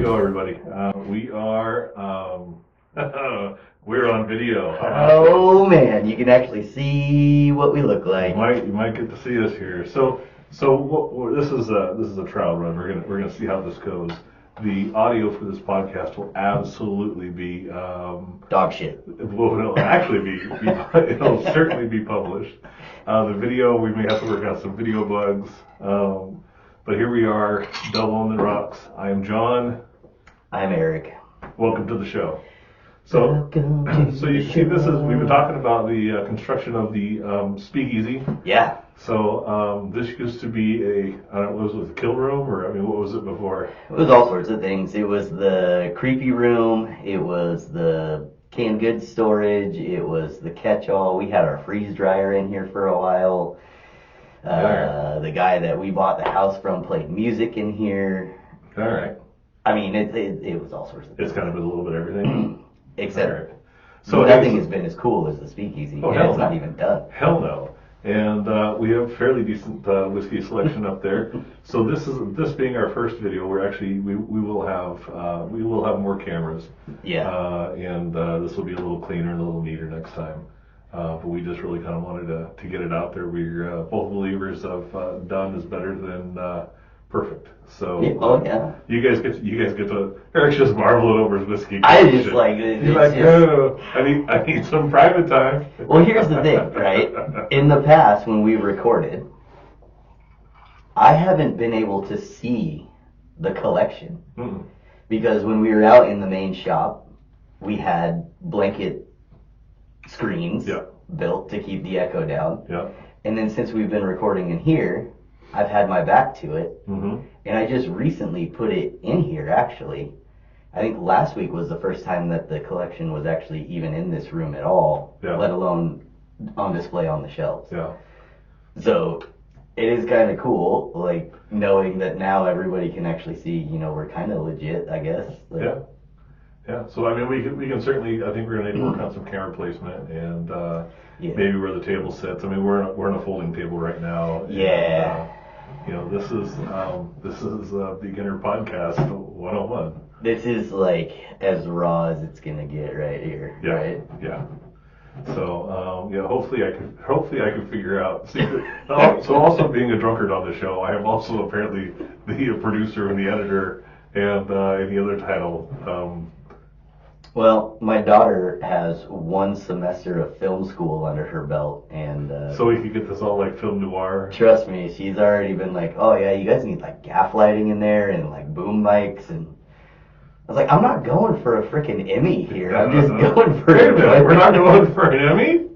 show, everybody. We're on video. Oh man, you can actually see what we look like. You might get to see us here. So this is a trial run. We're gonna see how this goes. The audio for this podcast will absolutely be dog shit. Well, it'll actually be it'll certainly be published. The video, we may have to work out some video bugs. But here we are, double on the rocks. I am John. I'm Erik. Welcome to the show. So you see, we've been talking about the construction of the speakeasy. Yeah. So this used to be was it a kill room, or what was it before? It was all sorts of things. It was the creepy room. It was the canned goods storage. It was the catch-all. We had our freeze dryer in here for a while. The guy that we bought the house from played music in here. All right. I mean, it was all sorts of things. It's kind of been a little bit of everything. Except right. So nothing has been as cool as the speakeasy. Oh, It's not even done. Hell no. And we have fairly decent whiskey selection up there. So this being our first video, we will have more cameras. Yeah. And this will be a little cleaner and a little neater next time. But we just really kind of wanted to get it out there. We're both believers of done is better than perfect. So yeah. You guys get to Eric's just marveling over his whiskey. I just like it. He's like, no, I need some private time. Well, here's the thing, right? In the past, when we recorded, I haven't been able to see the collection. Mm-mm. Because when we were out in the main shop, we had blanket screens built to keep the echo down. Yeah. And then since we've been recording in here, I've had my back to it. Mm-hmm. And I just recently put it in here, actually. I think last week was the first time that the collection was actually even in this room at all, let alone on display on the shelves. Yeah. So it is kind of cool, like, knowing that now everybody can actually see, we're kind of legit, I guess. Yeah. So, we can certainly, I think we're going to need to work on some camera placement and maybe where the table sits. We're in a folding table right now. Yeah. And, this is beginner podcast 101. This is like as raw as it's gonna get right here. Yeah. Right? Yeah. So hopefully I can figure out. See, so also being a drunkard on the show, I am also apparently the producer and the editor and any other title. Well, my daughter has one semester of film school under her belt, and so we could get this all like film noir. Trust me, she's already been like, "Oh yeah, you guys need like gaff lighting in there and like boom mics." And I was like, "I'm not going for a freaking Emmy here. I'm just going for." Wait a minute, we're not going for an Emmy?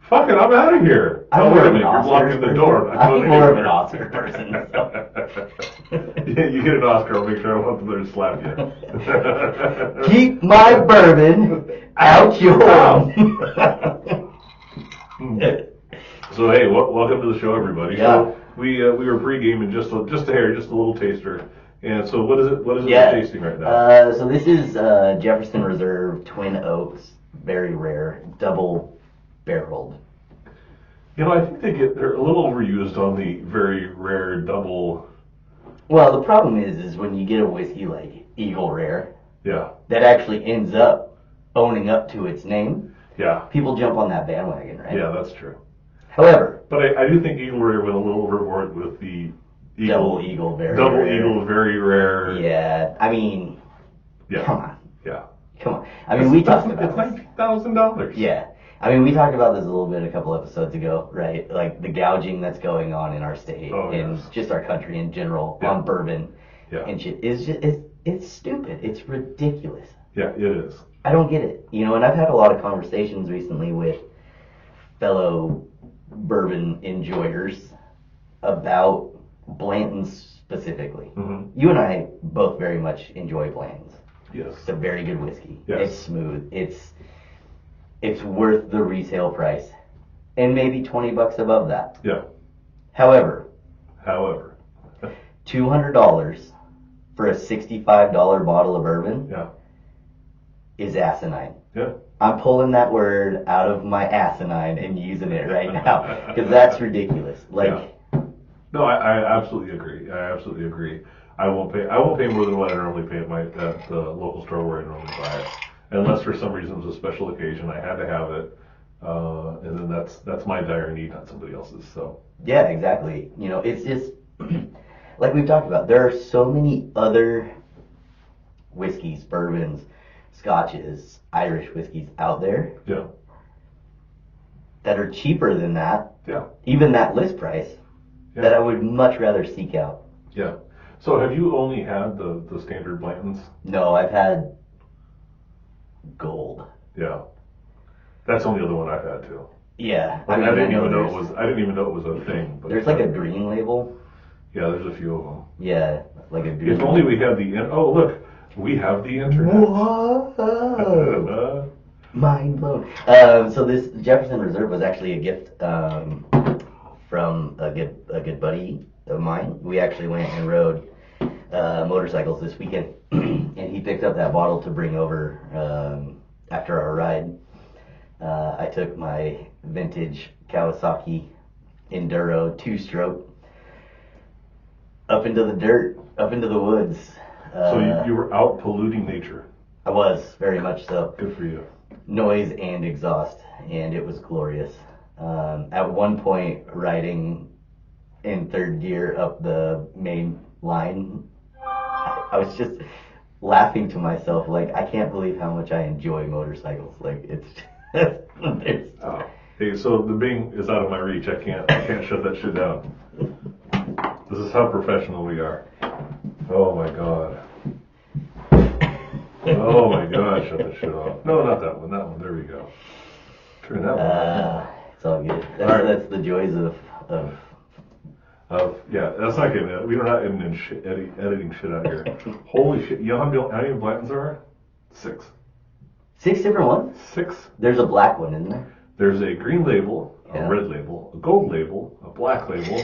Fuck it, I'm out of here. I'm wait a minute, you're blocking the door. I'm more of an Oscar person. So. You get an Oscar, I'll make sure I want them there to slap you. Keep my bourbon out your home. So hey, welcome to the show, everybody. Yeah. So we were pre-gaming just a little taster. And so what is it we're tasting right now? So this is Jefferson Reserve Twin Oaks, very rare, double barreled. I think they're a little overused on the very rare double. Well, the problem is when you get a whiskey like Eagle Rare, that actually ends up owning up to its name. Yeah. People jump on that bandwagon, right? Yeah, that's true. However, but I do think Eagle Rare went a little overboard with the double Eagle, very rare. Yeah, come on. Yeah. Come on. We talked about it's $19,000. Yeah. We talked about this a little bit a couple episodes ago, right? Like the gouging that's going on in our state and just our country in general on bourbon and shit. It's stupid. It's ridiculous. Yeah, it is. I don't get it. And I've had a lot of conversations recently with fellow bourbon enjoyers about Blanton's specifically. Mm-hmm. You and I both very much enjoy Blanton's. Yes. It's a very good whiskey. Yes. It's smooth. It's worth the retail price, and maybe $20 above that. Yeah. However, $200 for a $65 bottle of bourbon is asinine. Yeah. I'm pulling that word out of my asinine and using it right now because that's ridiculous. No, I absolutely agree. I won't pay more than what I normally pay at the local store where I normally buy it, unless for some reason it was a special occasion I had to have it, and then that's my dire need, not somebody else's. So Yeah, exactly. You know, it's just like we've talked about. There are so many other whiskeys, bourbons, scotches, Irish whiskeys out there yeah, that are cheaper than that, yeah, even that list price, yeah, that I would much rather seek out. yeah. So have you only had the standard Blantons? No, I've had gold. Yeah, that's the only other one I've had too. Yeah, I didn't even know it there's- was. I didn't even know it was a thing. But There's like a green label. yeah, there's a few of them. Yeah, like a green. If only we had oh look, we have the internet. Whoa! Mind blown. So this Jefferson Reserve was actually a gift from a good buddy of mine. We actually went and rode motorcycles this weekend, and he picked up that bottle to bring over after our ride. I took my vintage Kawasaki Enduro 2-stroke up into the dirt, up into the woods. So you were out polluting nature. I was, very much so. Good for you. Noise and exhaust, and it was glorious. At one point, riding in third gear up the main line, I was just laughing to myself, like, I can't believe how much I enjoy motorcycles. Like, it's there's, Oh. Hey, so the Bing is out of my reach. I can't shut that shit down. This is how professional we are. Oh my god. Oh my god, shut that shit off. No, not that one. That one. There we go. Turn that one off. it's all good. That's, All right. that's the joys of Yeah, that's not getting it. We're not editing shit out here. Holy shit. You know how many Blantons there are? 6. 6 different ones. 6. There's a black one, isn't there? There's a green label, a Yeah. red label, a gold label, a black label,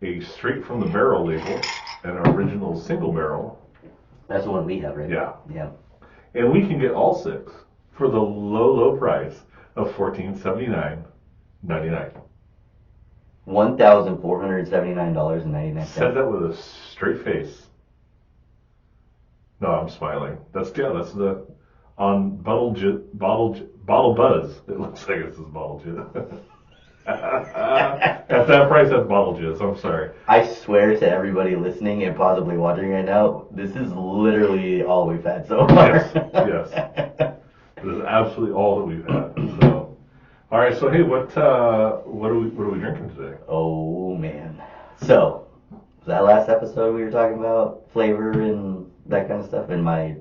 a straight from the barrel label, an original single barrel. That's the one we have, right? Yeah. Yeah. And we can get all 6 for the low price of $1479.99. $1,479.99. Said that with a straight face. No, I'm smiling. That's the on bottle buzz. It looks like this is bottle jizz. At that price, that's bottle jizz. I'm sorry. I swear to everybody listening and possibly watching right now, this is literally all we've had so far. Yes. This is absolutely all that we've had. So, all right. So hey, what are we drinking today? Oh man. So, that last episode we were talking about flavor and that kind of stuff and my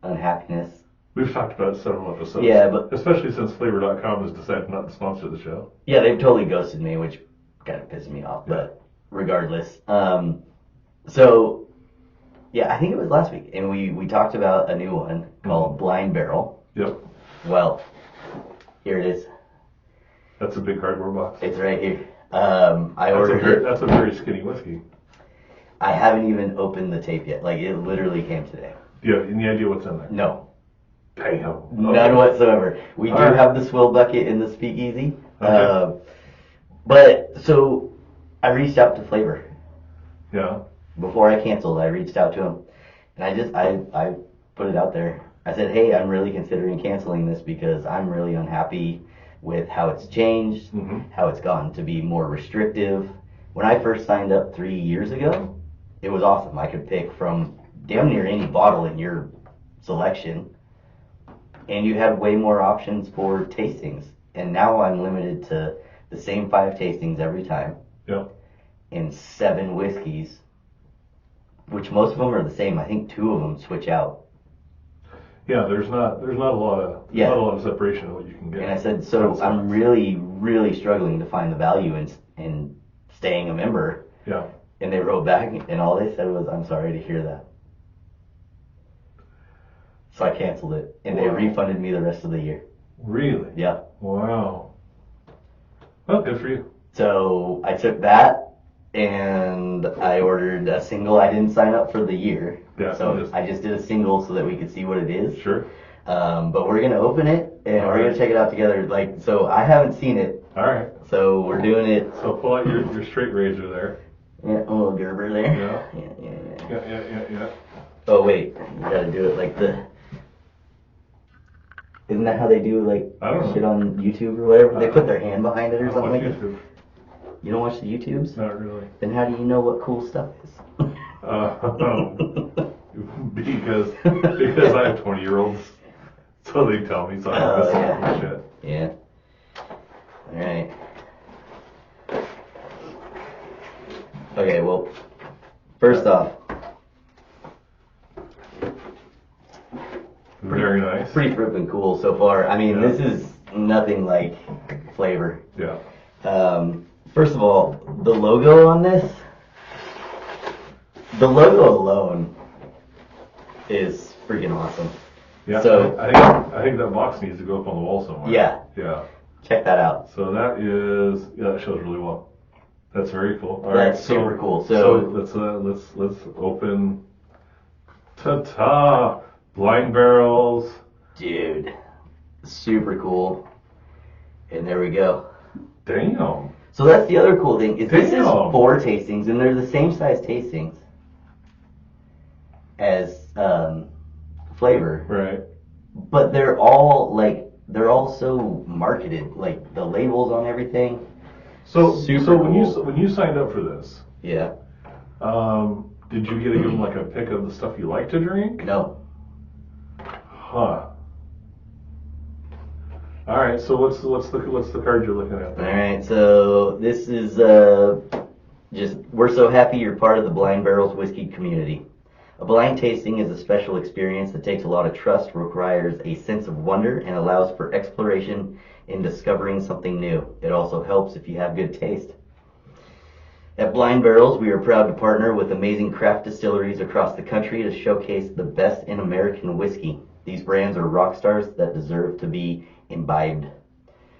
unhappiness. We've talked about it several episodes. Yeah, but especially since Flavor.com has decided not to sponsor the show. yeah, they've totally ghosted me, which kind of pisses me off. Yeah. But regardless, so yeah, I think it was last week, and we talked about a new one called Blind Barrel. Yep. Well, here it is. That's a big cardboard box. It's right here. I ordered it. That's a very skinny whiskey. I haven't even opened the tape yet. Like, it literally came today. Do you have any idea what's in there? No. Damn. None whatsoever. We do All right. have the swill bucket in the speakeasy. Okay. But, so, I reached out to Flavor. Yeah. Before I canceled, I reached out to him. And I put it out there. I said, hey, I'm really considering canceling this because I'm really unhappy with how it's changed, how it's gotten to be more restrictive. When I first signed up 3 years ago, it was awesome. I could pick from damn near any bottle in your selection, and you had way more options for tastings. And now I'm limited to the same 5 tastings every time Yep. and 7 whiskeys, which most of them are the same. I think 2 of them switch out. Yeah, there's not a lot of separation in what you can get. And I said, so I'm really, really struggling to find the value in staying a member. Yeah. And they wrote back, and all they said was, I'm sorry to hear that. So I canceled it, and they Wow. refunded me the rest of the year. Really? Yeah. Wow. Well, good for you. So I took that, and I ordered a single. I didn't sign up for the year. Yeah, So just- I just did a single so that we could see what it is. Sure. But we're going to open it, and All we're going right. to check it out together. Like, so I haven't seen it, All right. so we're doing it. So pull out your straight razor there. Yeah, a little Gerber there. Yeah. Yeah. Oh wait, you gotta do it like the. Isn't that how they do like I don't know. shit on YouTube or whatever? They put their hand behind it or I something watch like that. YouTube. You don't watch the YouTubes? Not really. Then how do you know what cool stuff is? Because I have 20-year-olds, so they tell me, so I don't miss out on shit. Yeah. All right. Okay. Well, first off, Very nice. pretty freaking cool so far. I mean, Yeah. this is nothing like flavor. Yeah. First of all, the logo on this, the logo alone is freaking awesome. Yeah. So I think that box needs to go up on the wall somewhere. yeah, Yeah. check that out. So that shows really well. That's very cool. All That's right, super cool. So let's open. Ta-ta! Blind barrels. Dude, super cool. And there we go. Damn. So that's the other cool thing is this is Damn. 4 tastings, and they're the same size tastings as flavor, Right. but they're all so marketed, like the labels on everything. So Super when you signed up for this, Yeah. did you get to give them like a pick of the stuff you like to drink? No. Huh. All right. So what's the card you're looking at All there? right. So this is just we're so happy you're part of the Blind Barrels whiskey community. A blind tasting is a special experience that takes a lot of trust, requires a sense of wonder, and allows for exploration in discovering something new. It also helps if you have good taste. At Blind Barrels, we are proud to partner with amazing craft distilleries across the country to showcase the best in American whiskey. These brands are rock stars that deserve to be imbibed.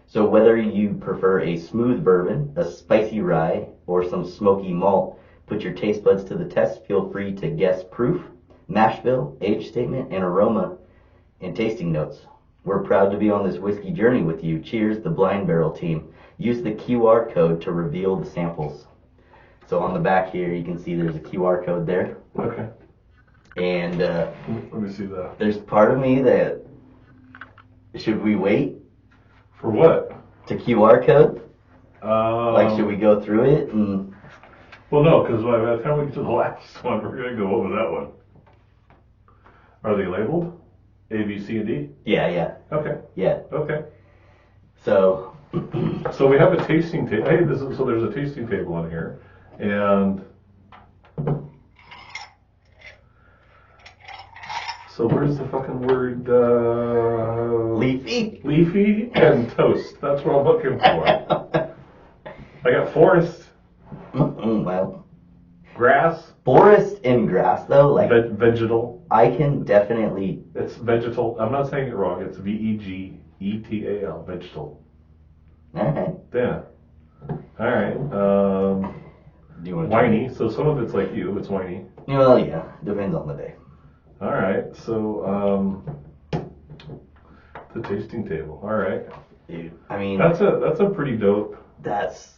So whether you prefer a smooth bourbon, a spicy rye, or some smoky malt, put your taste buds to the test. Feel free to guess proof, mash bill, age statement, and aroma and tasting notes. We're proud to be on this whiskey journey with you. Cheers, the Blind Barrel team. Use the QR code to reveal the samples. So on the back here, you can see there's a QR code there. Okay. And Let me see that. there's part of me that, should we wait For what? to QR code? Like, should we Um, go through it? And Well, no, because by the time we get to the last one, we're gonna go over that one. Are they labeled? A, B, C, and D? yeah. Okay. Okay. So, So we have a tasting table. Hey, so there's a tasting table on here, and so where's the fucking word? leafy. Leafy and toast. That's what I'm looking for. I got forest, Well, grass, forest and grass though, like vegetal. I can definitely. It's vegetal. I'm not saying it wrong. It's vegetal. Vegetal. All right. Yeah. All right. Do you want to Whiny. So some of it's like you. It's whiny. Well, yeah, depends on the day. All right. So the tasting table. All right. Dude, I mean, That's a pretty dope. that's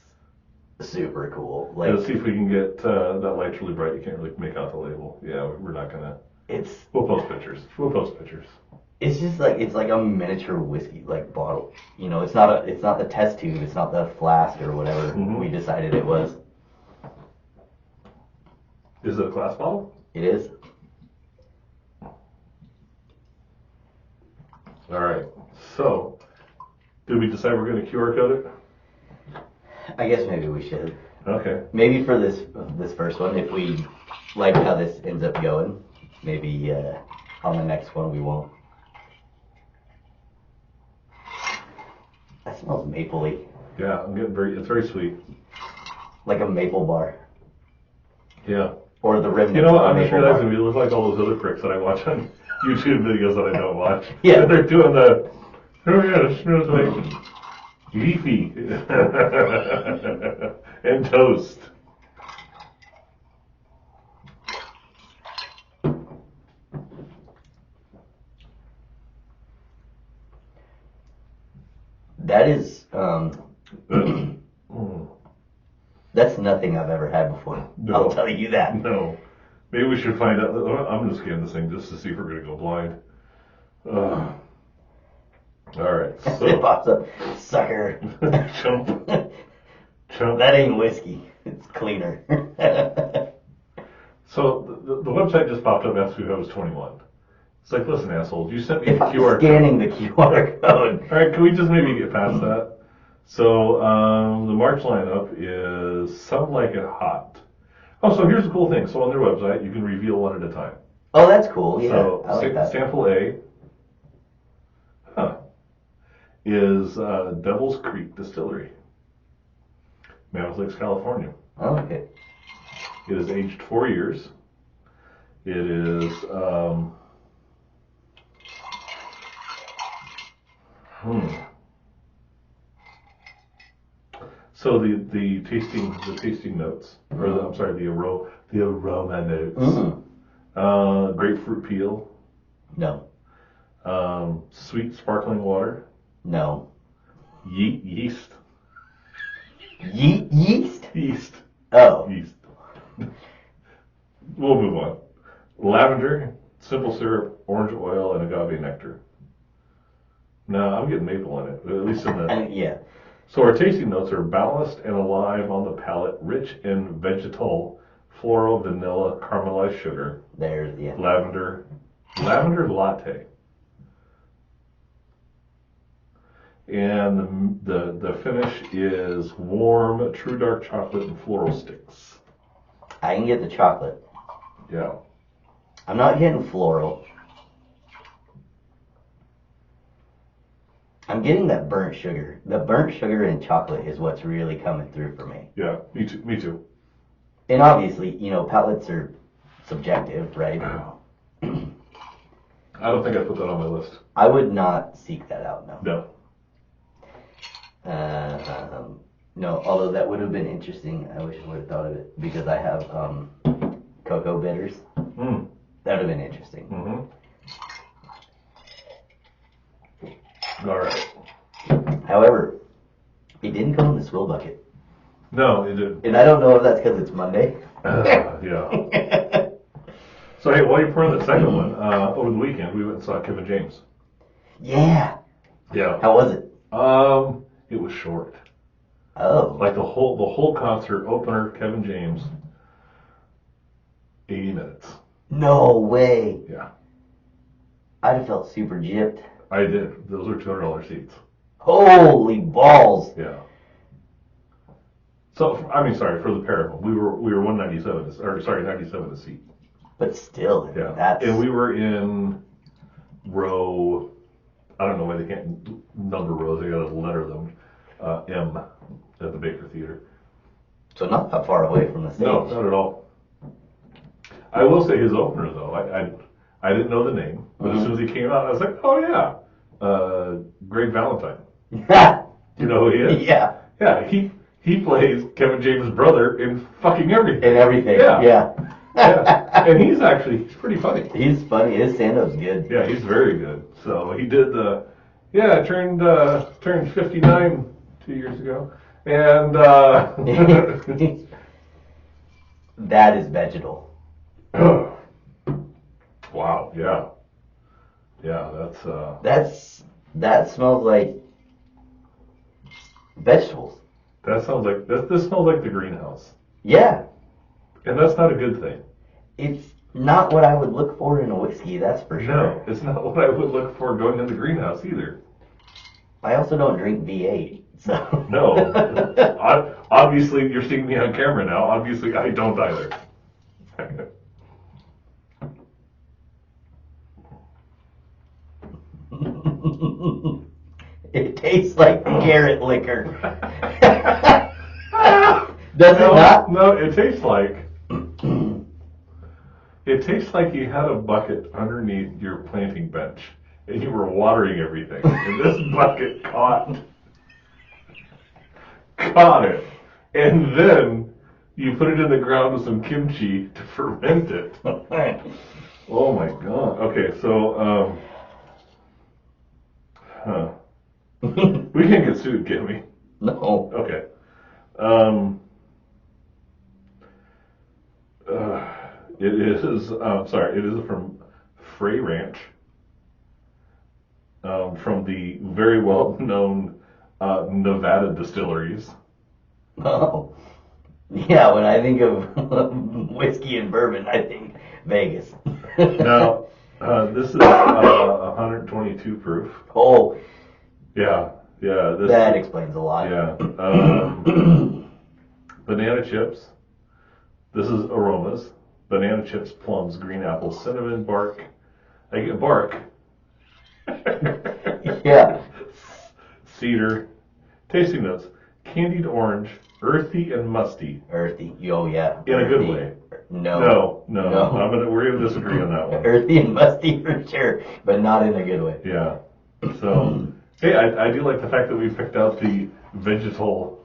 super cool. Let's Like, see if we can get that light's really bright. You can't really make out the label. Yeah, we're not gonna. it's We'll post pictures. it's just like it's like a miniature whiskey like bottle. You know, it's not the test tube, it's not the flask or whatever we decided it was. Is it a glass bottle? It is. All right. So, did we decide we're gonna QR code it? I guess maybe we should. Okay. Maybe for this first one, if we like how this ends up going, maybe on the next one we won't. That smells mapley, Yeah, I'm getting it's very sweet. like a maple bar, Yeah. or the remnants You know what? of a I'm just maple realizing bar. we look like all those other pricks that I watch on YouTube videos that I don't watch. Yeah. They're doing the, oh yeah, it smells like leafy and toast. That is Mm. That's nothing I've ever had before. No. I'll tell you that. No. Maybe we should find out. I'm going to scan this thing just to see if we're going to go blind. All right. It So, pops up, sucker. chump. That ain't whiskey. It's cleaner. So the website just popped up asking if I was 21. It's like, listen, asshole, you sent me If the I'm QR scanning code. the QR code. All right, can we just maybe get past that? So the March lineup is Some Like It Hot. Oh, so here's the cool thing. So on their website, you can reveal one at a time. Oh, that's cool. Yeah, So I like that. sample A is Devil's Creek Distillery, Mammoth Lakes, California. Oh, okay. It is aged 4 years. It is So the tasting notes, or I'm sorry, the aroma notes. Grapefruit peel, No. sweet sparkling water, No. yeast, Yeast? yeast. Oh. We'll move on. Lavender, simple syrup, orange oil, and agave nectar. No, I'm getting maple in it, at least in the. Yeah. So our tasting notes are balanced and alive on the palate, rich in vegetal, floral, vanilla, caramelized sugar, There's the lavender latte. And the finish is warm, true dark chocolate and floral sticks. I can get the chocolate. Yeah. I'm not getting floral. I'm getting that burnt sugar. The burnt sugar and chocolate is what's really coming through for me. Yeah, me too. Me too. And obviously, palates are subjective, right? I don't think I put that on my list. I would not seek that out, no. No. No, although that would have been interesting. I wish I would have thought of it because I have cocoa bitters. That would have been interesting. All right. However, it didn't come in the swill bucket. No, it didn't. And I don't know if that's because it's Monday. Yeah. So hey, while you're pouring the second one, over the weekend we went and saw Kevin James. Yeah. Yeah. How was it? It was short. Oh. Like the whole concert opener, Kevin James, 80 minutes. No way. Yeah. I'd have felt super gypped. I did. Those are $200 seats. Holy balls. Yeah. So I mean, sorry for the pair of them. We were 197, or sorry, 97 a seat. But still, Yeah. that's... And we were in row. I don't know why they can't number rows. They got to letter them. M at the Baker Theater. So not that far away from the stage. No, not at all. I will say his opener though. I didn't know the name, but as soon as he came out, I was like, oh yeah, Greg Valentine. You know who he is? Yeah. Yeah, he plays Kevin James' brother in fucking everything. And everything. Yeah. Yeah. And he's pretty funny. He's funny. His stand-up's good. Yeah, he's very good. So he did turned 59 2 years ago. And That is vegetal. wow, yeah. Yeah, That smells like vegetables. that sounds like this smells like the greenhouse. Yeah. And that's not a good thing. It's not what I would look for in a whiskey, that's for sure. No, it's not what I would look for going in the greenhouse either. I also don't drink V8, so. No. Obviously, you're seeing me on camera now. Obviously, I don't either. It tastes like carrot liquor. Does it not? No, it tastes like you had a bucket underneath your planting bench and you were watering everything, and this bucket caught it, and then you put it in the ground with some kimchi to ferment it. Oh my god. Okay, so we can't get sued, can we? No. Okay. It is, sorry, it is from Frey Ranch, from the very well-known Nevada distilleries. Oh. Yeah, when I think of whiskey and bourbon, I think Vegas. Now, this is 122 proof. Oh, Yeah, yeah. that explains a lot. Yeah. Banana chips. This is aromas. Banana chips, plums, green apples, cinnamon, bark. I get bark. Yeah. Cedar. Tasting notes. Candied orange, earthy and musty. Earthy. Oh, yeah. In a good way. No. No. We're gonna disagree on that one. Earthy and musty for sure, but not in a good way. Yeah. So, hey, I do like the fact that we picked out the vegetal.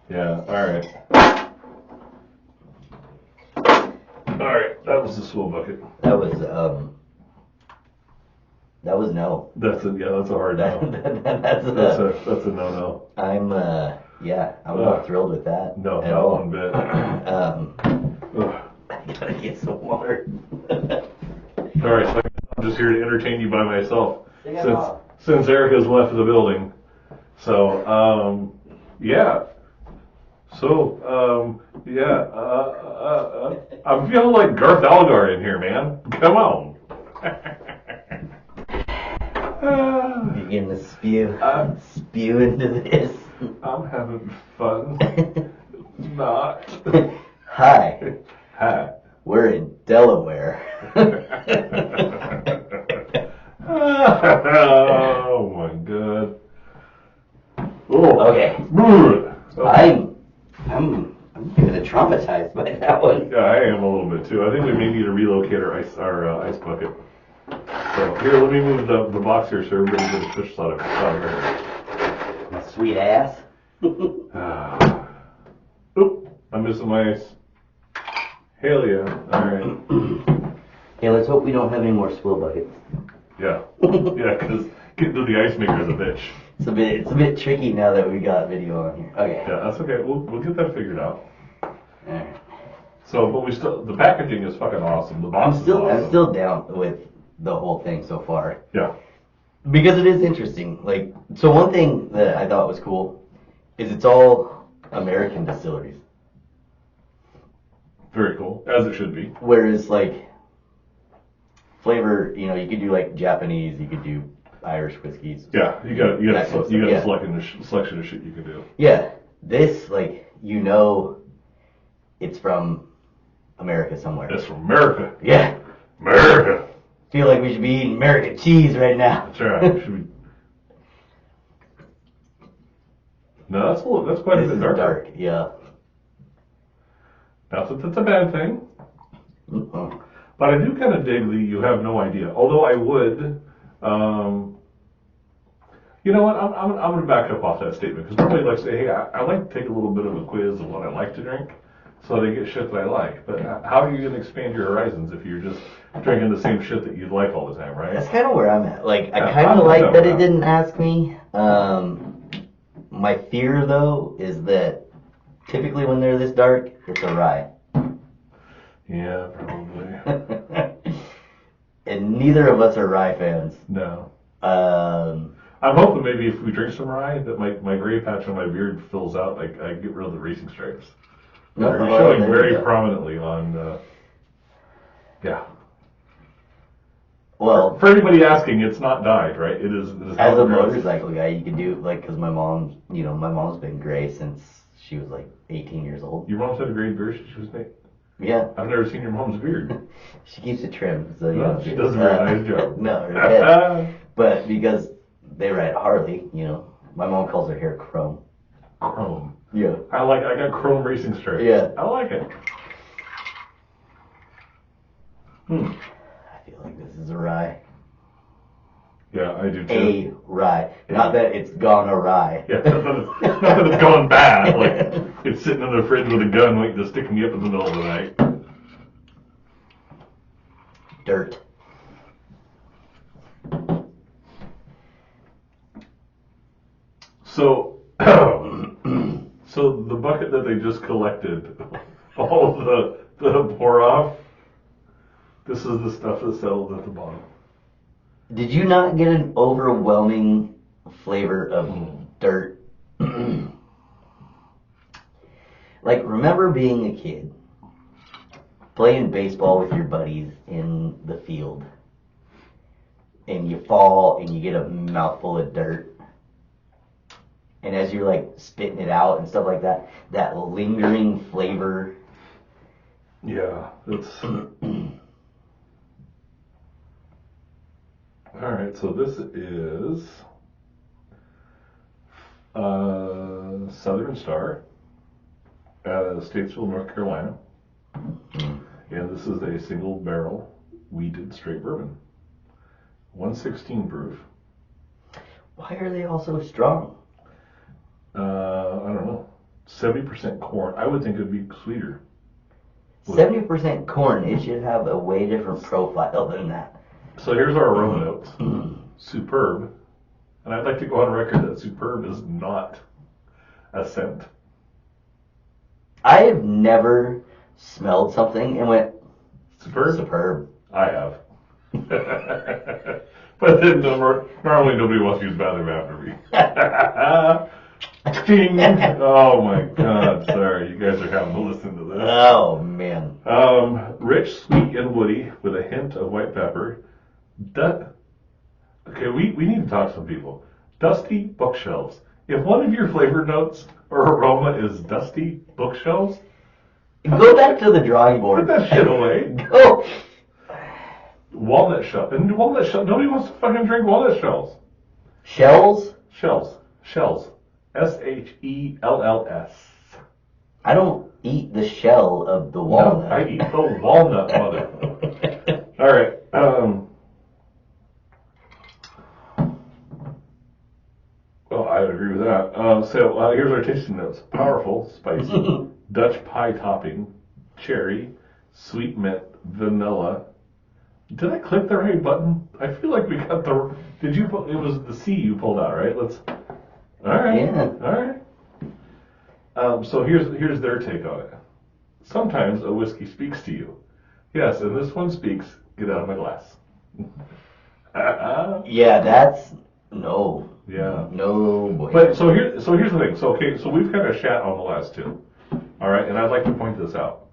Yeah. All right. All right. That was the swill bucket. That was no. That's a hard no. That's That's a no. I'm not thrilled with that. No, at not all. one bit. I gotta get some water. All right, so I'm just here to entertain you by myself Since since Erik has left the building. So, yeah. So, I'm feeling like Garth Algar in here, man. Come on. Begin to spew into this. I'm having fun. Not. Hi, Hi. we're in Delaware. Oh my god. Oh. Okay. I'm kind of traumatized by that one. Yeah, I am a little bit too. I think we may need to relocate our ice bucket. So here, let me move the box here so everybody gets a fish shot of it. Sweet ass. Oop, I'm missing my ice. Hell yeah. Alright. Okay, let's hope we don't have any more swill buckets. Yeah. Yeah, because getting to the ice maker is a bitch. It's a bit tricky now that we got video on here. Okay. Yeah, that's okay. We'll get that figured out. Alright. So, but the packaging is fucking awesome. The box is awesome. I'm still down with the whole thing so far. Yeah. Because it is interesting. Like, so one thing that I thought was cool is it's all American distilleries. Very cool, as it should be. Whereas, like, flavor, you could do like Japanese, you could do Irish whiskeys. Yeah, you got a selection of shit you can do. Yeah, this, like, it's from America somewhere. It's from America. Yeah. America. Feel like we should be eating American cheese right now. That's right. Should we? No, that's quite a bit darker. Dark, yeah. Not that that's a bad thing. Mm-hmm. But I do kind of dig the you have no idea. Although I would, you know what? I'm going to back up off that statement because normally like say, hey, I like to take a little bit of a quiz of what I like to drink, so they get shit that I like. But how are you going to expand your horizons if you're just drinking the same shit that you like all the time, right? That's kind of where I'm at. Like, Yeah, I kind I'm of like with that that. it didn't ask me. My fear, though, is that typically when they're this dark, it's a rye. Yeah, probably. And neither of us are rye fans. No. Um, I'm hoping maybe if we drink some rye, that my gray patch on my beard fills out. Like I get rid of the racing stripes. They're showing there you very go. prominently on. Yeah. Well, For anybody asking, it's not dyed, right? It is as how a it grows. motorcycle guy, you could do, like, because my mom's been gray since she was like 18 years old. Your mom's had a gray beard since she was 8. Yeah. I've never seen your mom's beard. She keeps it trimmed, so No, she does a very nice job. No, her head. But because they ride Harley, my mom calls her hair chrome. Chrome. Yeah. I got chrome racing stripes. Yeah. I like it. I feel like this is a rye. Yeah, I do too. A rye. Not that it's gone awry. Yeah, not that it's going bad. Like it's sitting in the fridge with a gun waiting to stick me up in the middle of the night. Dirt. So, so the bucket that they just collected, all of the pour off. This is the stuff that settled at the bottom. Did you not get an overwhelming flavor of dirt? Like, remember being a kid, playing baseball with your buddies in the field, and you fall and you get a mouthful of dirt, and as you're like spitting it out and stuff like that, that lingering flavor. Yeah, it's... Alright, so this is Southern Star out of Statesville, North Carolina. And this is a single barrel wheated straight bourbon. 116 proof. Why are they all so strong? I don't know. 70% corn. I would think it'd be sweeter. 70% corn. It should have a way different profile than that. So here's our aroma notes. Superb. And I'd like to go on record that superb is not a scent. I have never smelled something and went, Superb? superb. I have. But then normally nobody wants to use the bathroom after me. Ding! Oh my god, sorry. You guys are having to listen to this. Oh, man. Rich, sweet, and woody with a hint of white pepper. Okay, we need to talk to some people. Dusty bookshelves. If one of your flavor notes or aroma is dusty bookshelves, Go back to the drawing put board. that shit away. Go. Walnut shell. And walnut shell. Nobody wants to fucking drink walnut shells. Shells? Shells. Shells. SHELLS. I don't eat the shell of the walnut. No, I eat the walnut, mother. All right. Well, I would agree with that. So here's our tasting notes. Powerful, spicy, Dutch pie topping, cherry, sweet mint, vanilla. Did I click the right button? I feel like we got the... Did you... It was the C you pulled out, right? Let's... All right. Yeah. All right. So here's their take on it. Sometimes a whiskey speaks to you. Yes, and this one speaks. Get out of my glass. Yeah, that's... No. Yeah. No, boy. But so here's the thing. So we've kind of shat on the last two. All right, and I'd like to point this out.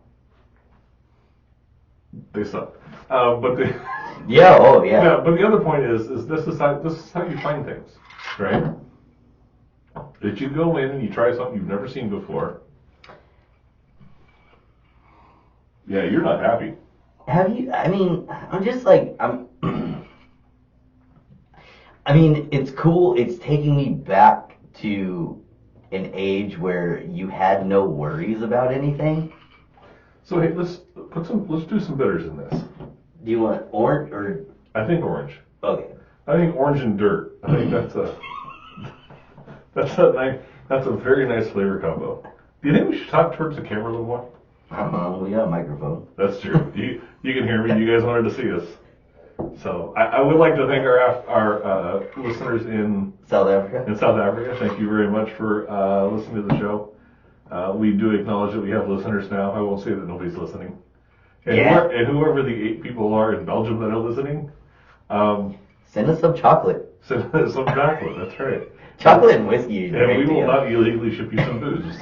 They suck. But the Yeah, oh, yeah. yeah. But the other point is this is how you find things, right? That you go in and you try something you've never seen before. Yeah, you're not happy. Have you, I mean, I'm just like, I mean, it's cool. It's taking me back to an age where you had no worries about anything. So hey, let's do some bitters in this. Do you want orange or? I think orange. Okay. I think orange and dirt. I think that's a very nice flavor combo. Do you think we should talk towards the camera a little more? We got a microphone. That's true. You can hear me. You guys wanted to see us. So I would like to thank our listeners in South Africa. Thank you very much for listening to the show. We do acknowledge that we have listeners now. I won't say that nobody's listening. And, Yeah. whoever the 8 people are in Belgium that are listening, Send us some chocolate. send us some chocolate. That's right. Chocolate and whiskey. is And great we will together. not illegally ship you some booze.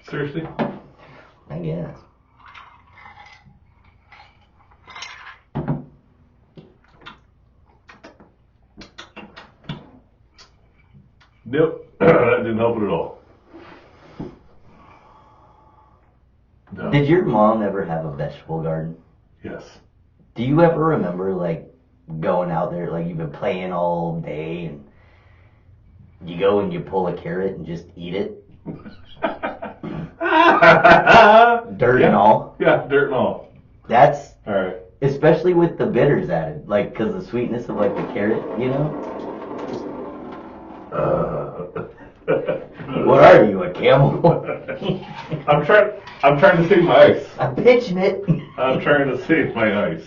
Seriously? I guess. Nope. That didn't help it at all. No. Did your mom ever have a vegetable garden? Yes. Do you ever remember like going out there, like you've been playing all day and you go and you pull a carrot and just eat it? Dirt and all? Yeah, dirt and all. That's, All right. especially with the bitters added, like, because the sweetness of like the carrot, you know? What are you, a camel? I'm trying to save my ice. I'm pitching it. I'm trying to save my ice.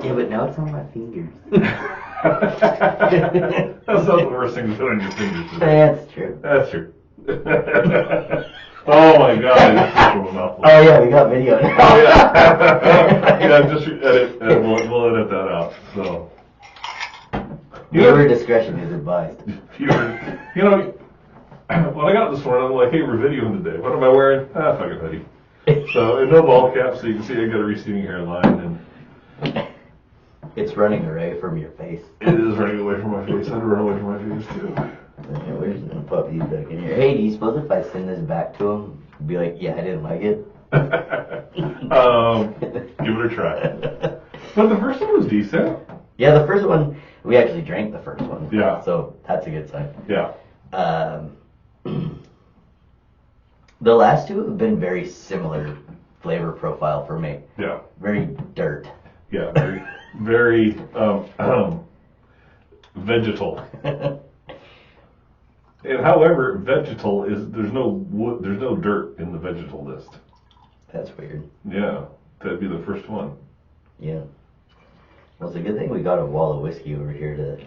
Yeah, but now it's on my fingers. That's not the worst thing to put on your fingers. That's true. That's true. Oh my God! I just switched from a mouthful. Oh yeah, we got video now. Oh yeah. Yeah, just edit. We'll edit that out. So. Viewer discretion is advised. Viewer, when I got this morning, I'm like, hey, we're videoing today. What am I wearing? Fucking hoodie. So, and no ball cap, so you can see I got a receding hairline, and it's running away from your face. it is running away from my face. I'd run away from my face too. Where's the puppy back in here? Hey, do you suppose if I send this back to him, be like, yeah, I didn't like it? Give it a try. But the first one was decent. Yeah, the first one, we actually drank the first one. Yeah. So that's a good sign. Yeah. The last two have been very similar flavor profile for me. Yeah. Very dirt. Yeah, very, very vegetal. And however, vegetal is there's no wood, there's no dirt in the vegetal list. That's weird. Yeah, that'd be the first one. Yeah. Well, it's a good thing we got a wall of whiskey over here to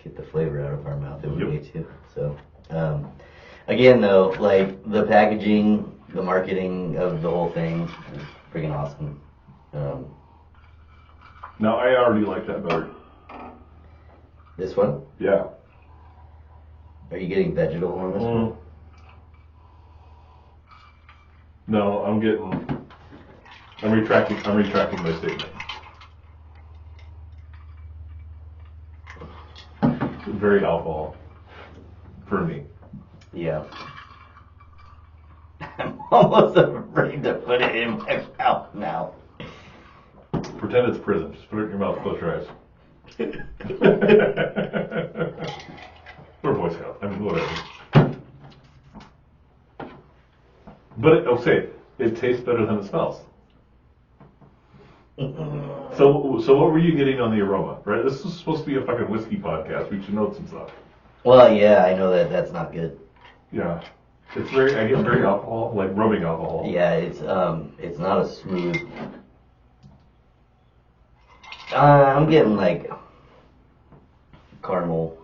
get the flavor out of our mouth if we need to. So, again though, like the packaging, the marketing of the whole thing is freaking awesome. Now I already like that better. This one? Yeah. Are you getting vegetal on this one? No, I'm retracting my statement. Very alcohol for me. Yeah. I'm almost afraid to put it in my mouth now. Pretend it's prison. Just put it in your mouth, close your eyes. We're Boy Scouts. I mean, whatever. But I'll say, it tastes better than it smells. So what were you getting on the aroma, right? This is supposed to be a fucking whiskey podcast. We should notes and stuff. Well, yeah, I know that's not good. Yeah. I get very alcohol, like rubbing alcohol. Yeah, it's not a smooth. I'm getting like caramel,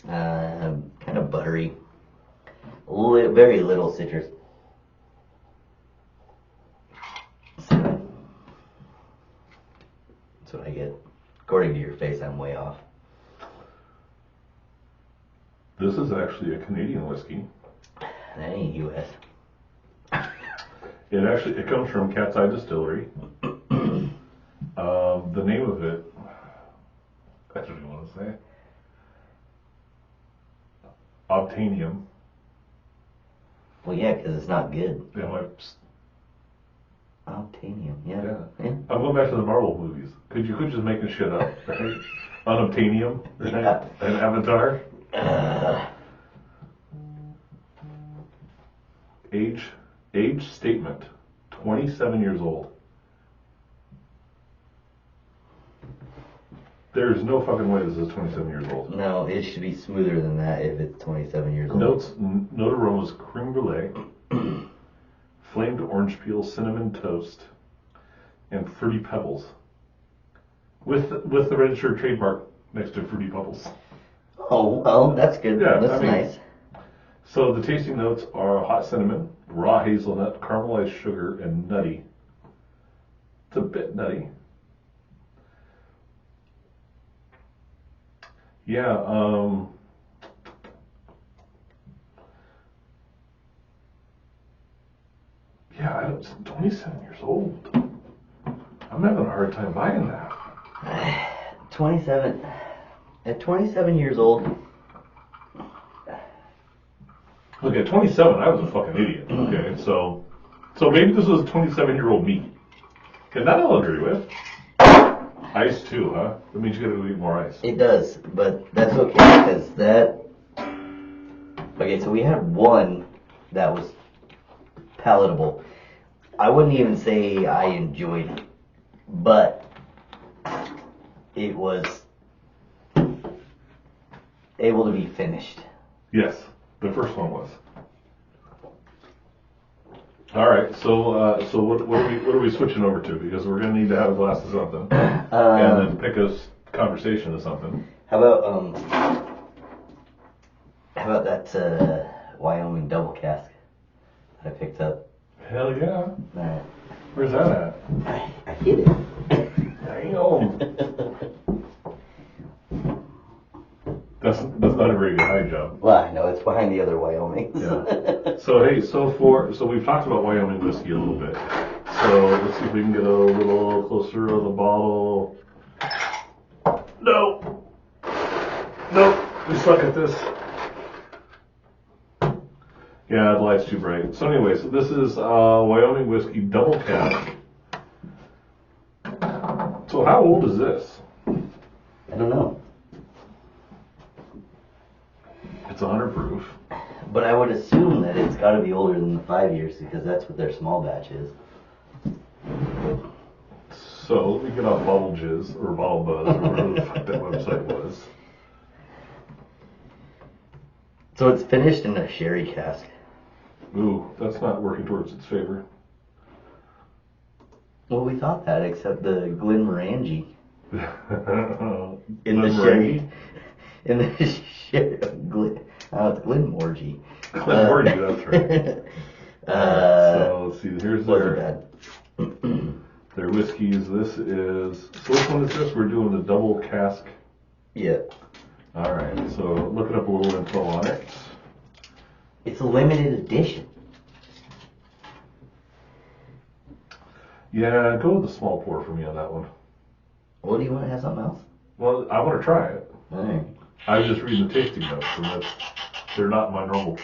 kind of buttery, very little citrus. Cinnamon. That's what I get. According to your face, I'm way off. This is actually a Canadian whiskey. That ain't U.S. It comes from Cat's Eye Distillery. The name of it, I don't even want to say. Obtainium. Well, yeah, because it's not good. Yeah, Obtainium, yeah. yeah. I'm going back to the Marvel movies. Could just making shit up, right? Unobtainium, right? Yeah. And Avatar. Age statement, 27 years old. There's no fucking way this is 27 years old. No, it should be smoother than that if it's 27 years old. Note aromas: creme brulee, flamed orange peel, cinnamon toast, and fruity pebbles. With the registered trademark next to fruity pebbles. Oh, well, that's good. Yeah, That's nice. So the tasting notes are hot cinnamon, raw hazelnut, caramelized sugar, and nutty. It's a bit nutty. Yeah, yeah, 27 years old. I'm having a hard time buying that. 27. At 27 years old. Look, at 27, I was a fucking idiot. Okay, so maybe this was 27-year-old me. And that I'll agree with. Ice too, huh? That means you gotta go eat more ice. It does, but that's okay because that. Okay, so we had one that was palatable. I wouldn't even say I enjoyed it, but it was able to be finished. Yes, the first one was. All right, so what are we switching over to? Because we're gonna need to have a glass of something, and then pick a conversation or something. How about How about that Wyoming double cask I picked up? Hell yeah. Alright. Where's that at? I hit it. Damn. That's not a very good high job. Well, I know it's behind the other Wyoming. Yeah. So hey, so we've talked about Wyoming whiskey a little bit. So let's see if we can get a little closer to the bottle. No. Nope. We suck at this. Yeah, the light's too bright. So anyway, so this is Wyoming whiskey double cask. So how old is this? I don't know. It's 100 proof. But I would assume that it's got to be older than the 5 years because that's what their small batch is. So let me get off Bottle Jizz or Bottle Buzz or whatever the fuck that website was. So it's finished in a sherry cask. Ooh, that's not working towards its favor. Well, we thought that, except the Glenmorangie in the Glenmorangie? sherry. In the sherry. It's Glenmorangie. Glenmorangie, that's right. So let's see. Here's Wasn't bad. their whiskeys. This is. So which one is this? We're doing the double cask. Yeah. All right. So looking up a little info on it. It's a limited edition. Yeah, go with the small pour for me on that one. What do you want to have something else? Well, I want to try it. All right. I was just reading the tasting notes, and they're not my normal.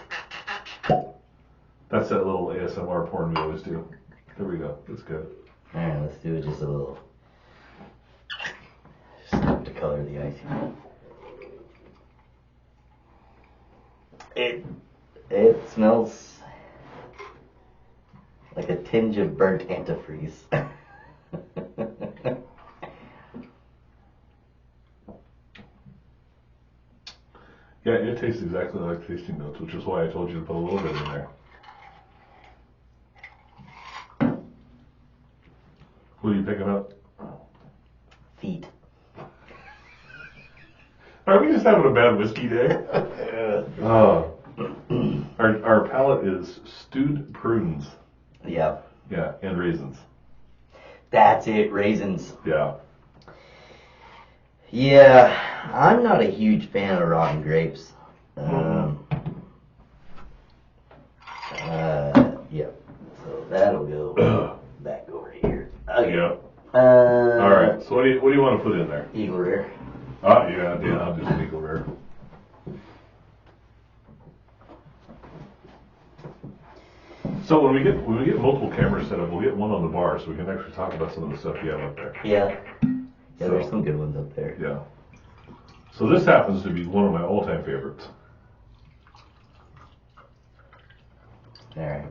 That's that little ASMR porn we always do. There we go. That's good. All right, let's do it just a little. Just enough to color the icing. It smells like a tinge of burnt antifreeze. Yeah, it tastes exactly like tasting notes, which is why I told you to put a little bit in there. What are you picking up? Feet. Are we just having a bad whiskey day? Our palate is stewed prunes. Yeah. Yeah, and raisins. That's it, raisins. Yeah. Yeah, I'm not a huge fan of rotten grapes. Yeah. So that'll go back over here. Okay. Yeah. All right. So what do you want to put in there? Eagle Rare. Yeah. I'll just Eagle Rare. So when we get multiple cameras set up, we'll get one on the bar so we can actually talk about some of the stuff you have up there. Yeah. Yeah, there's some good ones up there. Yeah. So this happens to be one of my all-time favorites. All right.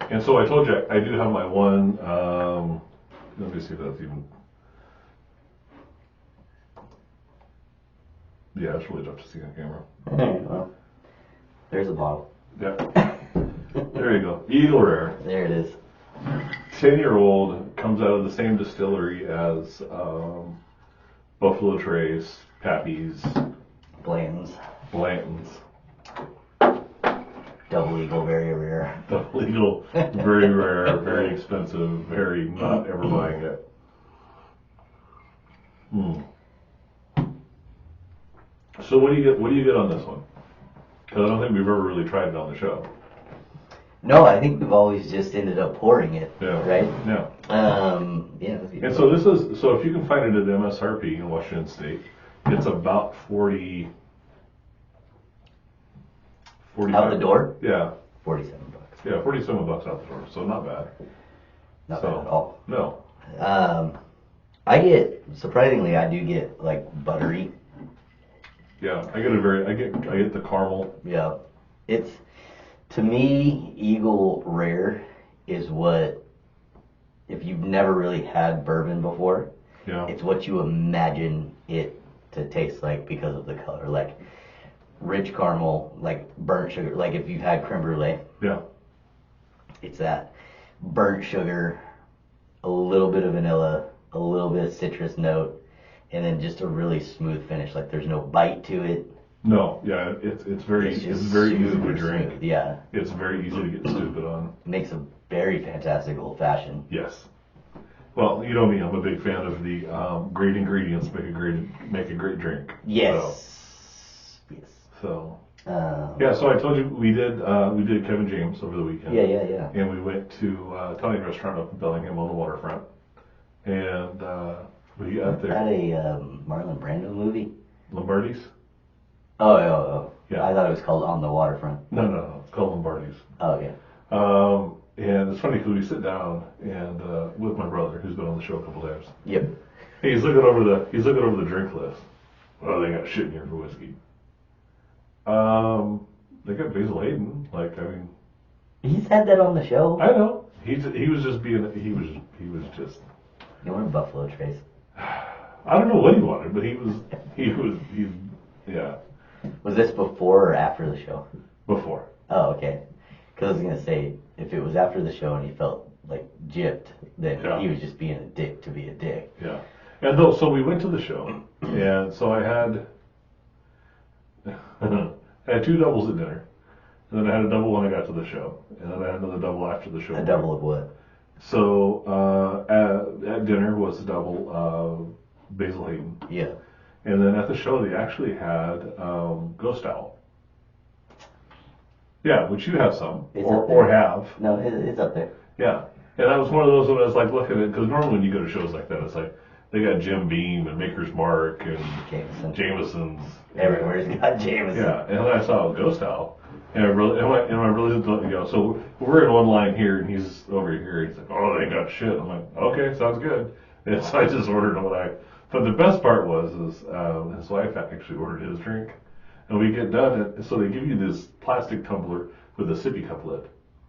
And so I told you I do have my one. Let me see if that's even. Yeah, it's really tough to see on camera. All right, well, there's a bottle. Yeah. There you go. Eagle Rare. There it is. 10-year-old, comes out of the same distillery as Buffalo Trace, Pappy's, Blanton's. Blanton's. Double Eagle, very rare. Double Eagle, very rare, very expensive, very not ever buying it. So what do you get on this one? Because I don't think we've ever really tried it on the show. No, I think we've always just ended up pouring it. Yeah. Right? Yeah. Yeah. And so this is, so if you can find it at MSRP in Washington State, it's about 40. Out the door? Yeah. $47. Yeah, $47 out the door. So not bad. Not bad at all. No. Surprisingly, I do get like buttery. Yeah, I get the caramel. Yeah. It's, to me, Eagle Rare is what, if you've never really had bourbon before, Yeah. it's what you imagine it to taste like because of the color. Like rich caramel, like burnt sugar. Like if you've had creme brulee, Yeah. it's that burnt sugar, a little bit of vanilla, a little bit of citrus note, and then just a really smooth finish. Like there's no bite to it. No, yeah, it's very It's it's just very easy super to drink. smooth. Yeah, It's very easy to get stupid on. makes a very fantastic old fashioned. Yes. Well, you know me, I'm a big fan of the great ingredients make a great drink. Yes. Yes. So Um, yeah, so I told you we did Kevin James over the weekend. yeah. And we went to Italian restaurant up in Bellingham on the waterfront. And we got there. That a Marlon Brando movie? Lombardi's? Oh. Yeah. I thought it was called On the Waterfront. No, it's called Lombardi's. Oh, okay. And it's funny because we sit down and with my brother, who's been on the show a couple times. Yep. Hey, he's looking over the drink list. Well, they got shit in here for whiskey. They got Basil Hayden. Like, I mean, He said that on the show. I know. He was just being. He was just. You want a Buffalo Trace? I don't know what he wanted, but he yeah. Was this before or after the show? Before. Oh, okay. Because I was gonna say, if it was after the show and he felt like gypped, then Yeah. he was just being a dick to be a dick. Yeah. And so we went to the show, and so I had I had 2 doubles at dinner, and then I had a double when I got to the show, and then I had another double after the show. A double of what? So at dinner was a double of Basil Hayden, Yeah. and then at the show they actually had Ghost Owl. Yeah, which you have some It's or up there. or have. No, it's up there. Yeah, and that was one of those when I was like looking at, because normally when you go to shows like that, it's like they got Jim Beam and Maker's Mark and Jameson. Jameson's. Everywhere's got Jameson. Yeah, and then I saw Ghost Owl, and I really so we're in one line here, and he's over here. He's like, "Oh, they got shit." I'm like, "Okay, sounds good." And so I just ordered what But the best part was his wife actually ordered his drink, and we get done, and so they give you this plastic tumbler with a sippy cup lid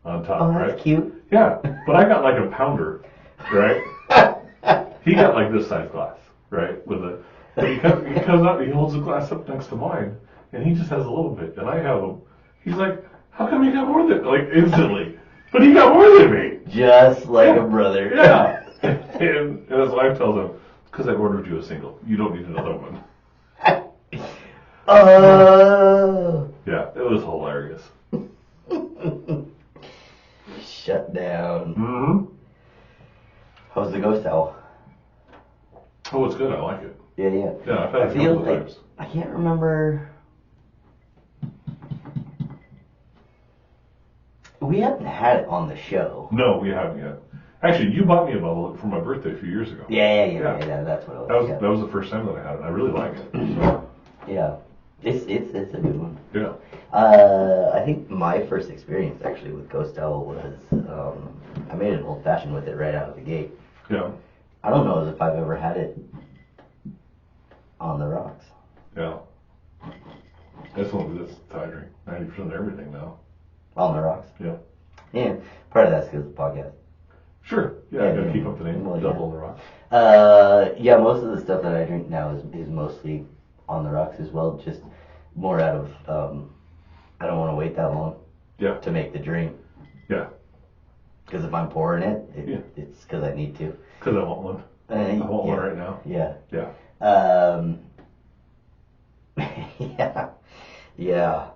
on top, Oh, right? that's cute. Yeah, but I got like a pounder, right? He got like this size glass, right? But he comes out, he holds the glass up next to mine, and he just has a little bit, and I have him. He's like, "How come you got more than like instantly?" But he got more than me. Just like a brother. Yeah. And his wife tells him, "Because I ordered you a single. You don't need another one." Oh. Yeah, it was hilarious. Shut down. Mm-hmm. How's the Ghost Owl? Oh, it's good. I like it. Yeah. Yeah, I've had it a feel couple of like times. I can't remember. We haven't had it on the show. No, we haven't yet. Actually, you bought me a bubble for my birthday a few years ago. Yeah. That's what it was. That was the first time that I had it. I really like it. So, Yeah, it's a good one. yeah. I think my first experience actually with Ghost Owl was I made an old fashioned with it right out of the gate. Yeah. I don't know if I've ever had it on the rocks. Yeah. That's I drink 90% of everything now. On the rocks. Yeah. Yeah, part of that's because of the podcast. Sure. Yeah, I gotta Yeah. keep up the name. Well, Double yeah. on the rocks. Yeah, most of the stuff that I drink now is mostly on the rocks as well. Just more out of I don't want to wait that long Yeah. to make the drink. Yeah. Because if I'm pouring it, Yeah. it's because I need to. Because I want one. I want one right now. Yeah. Yeah. Yeah.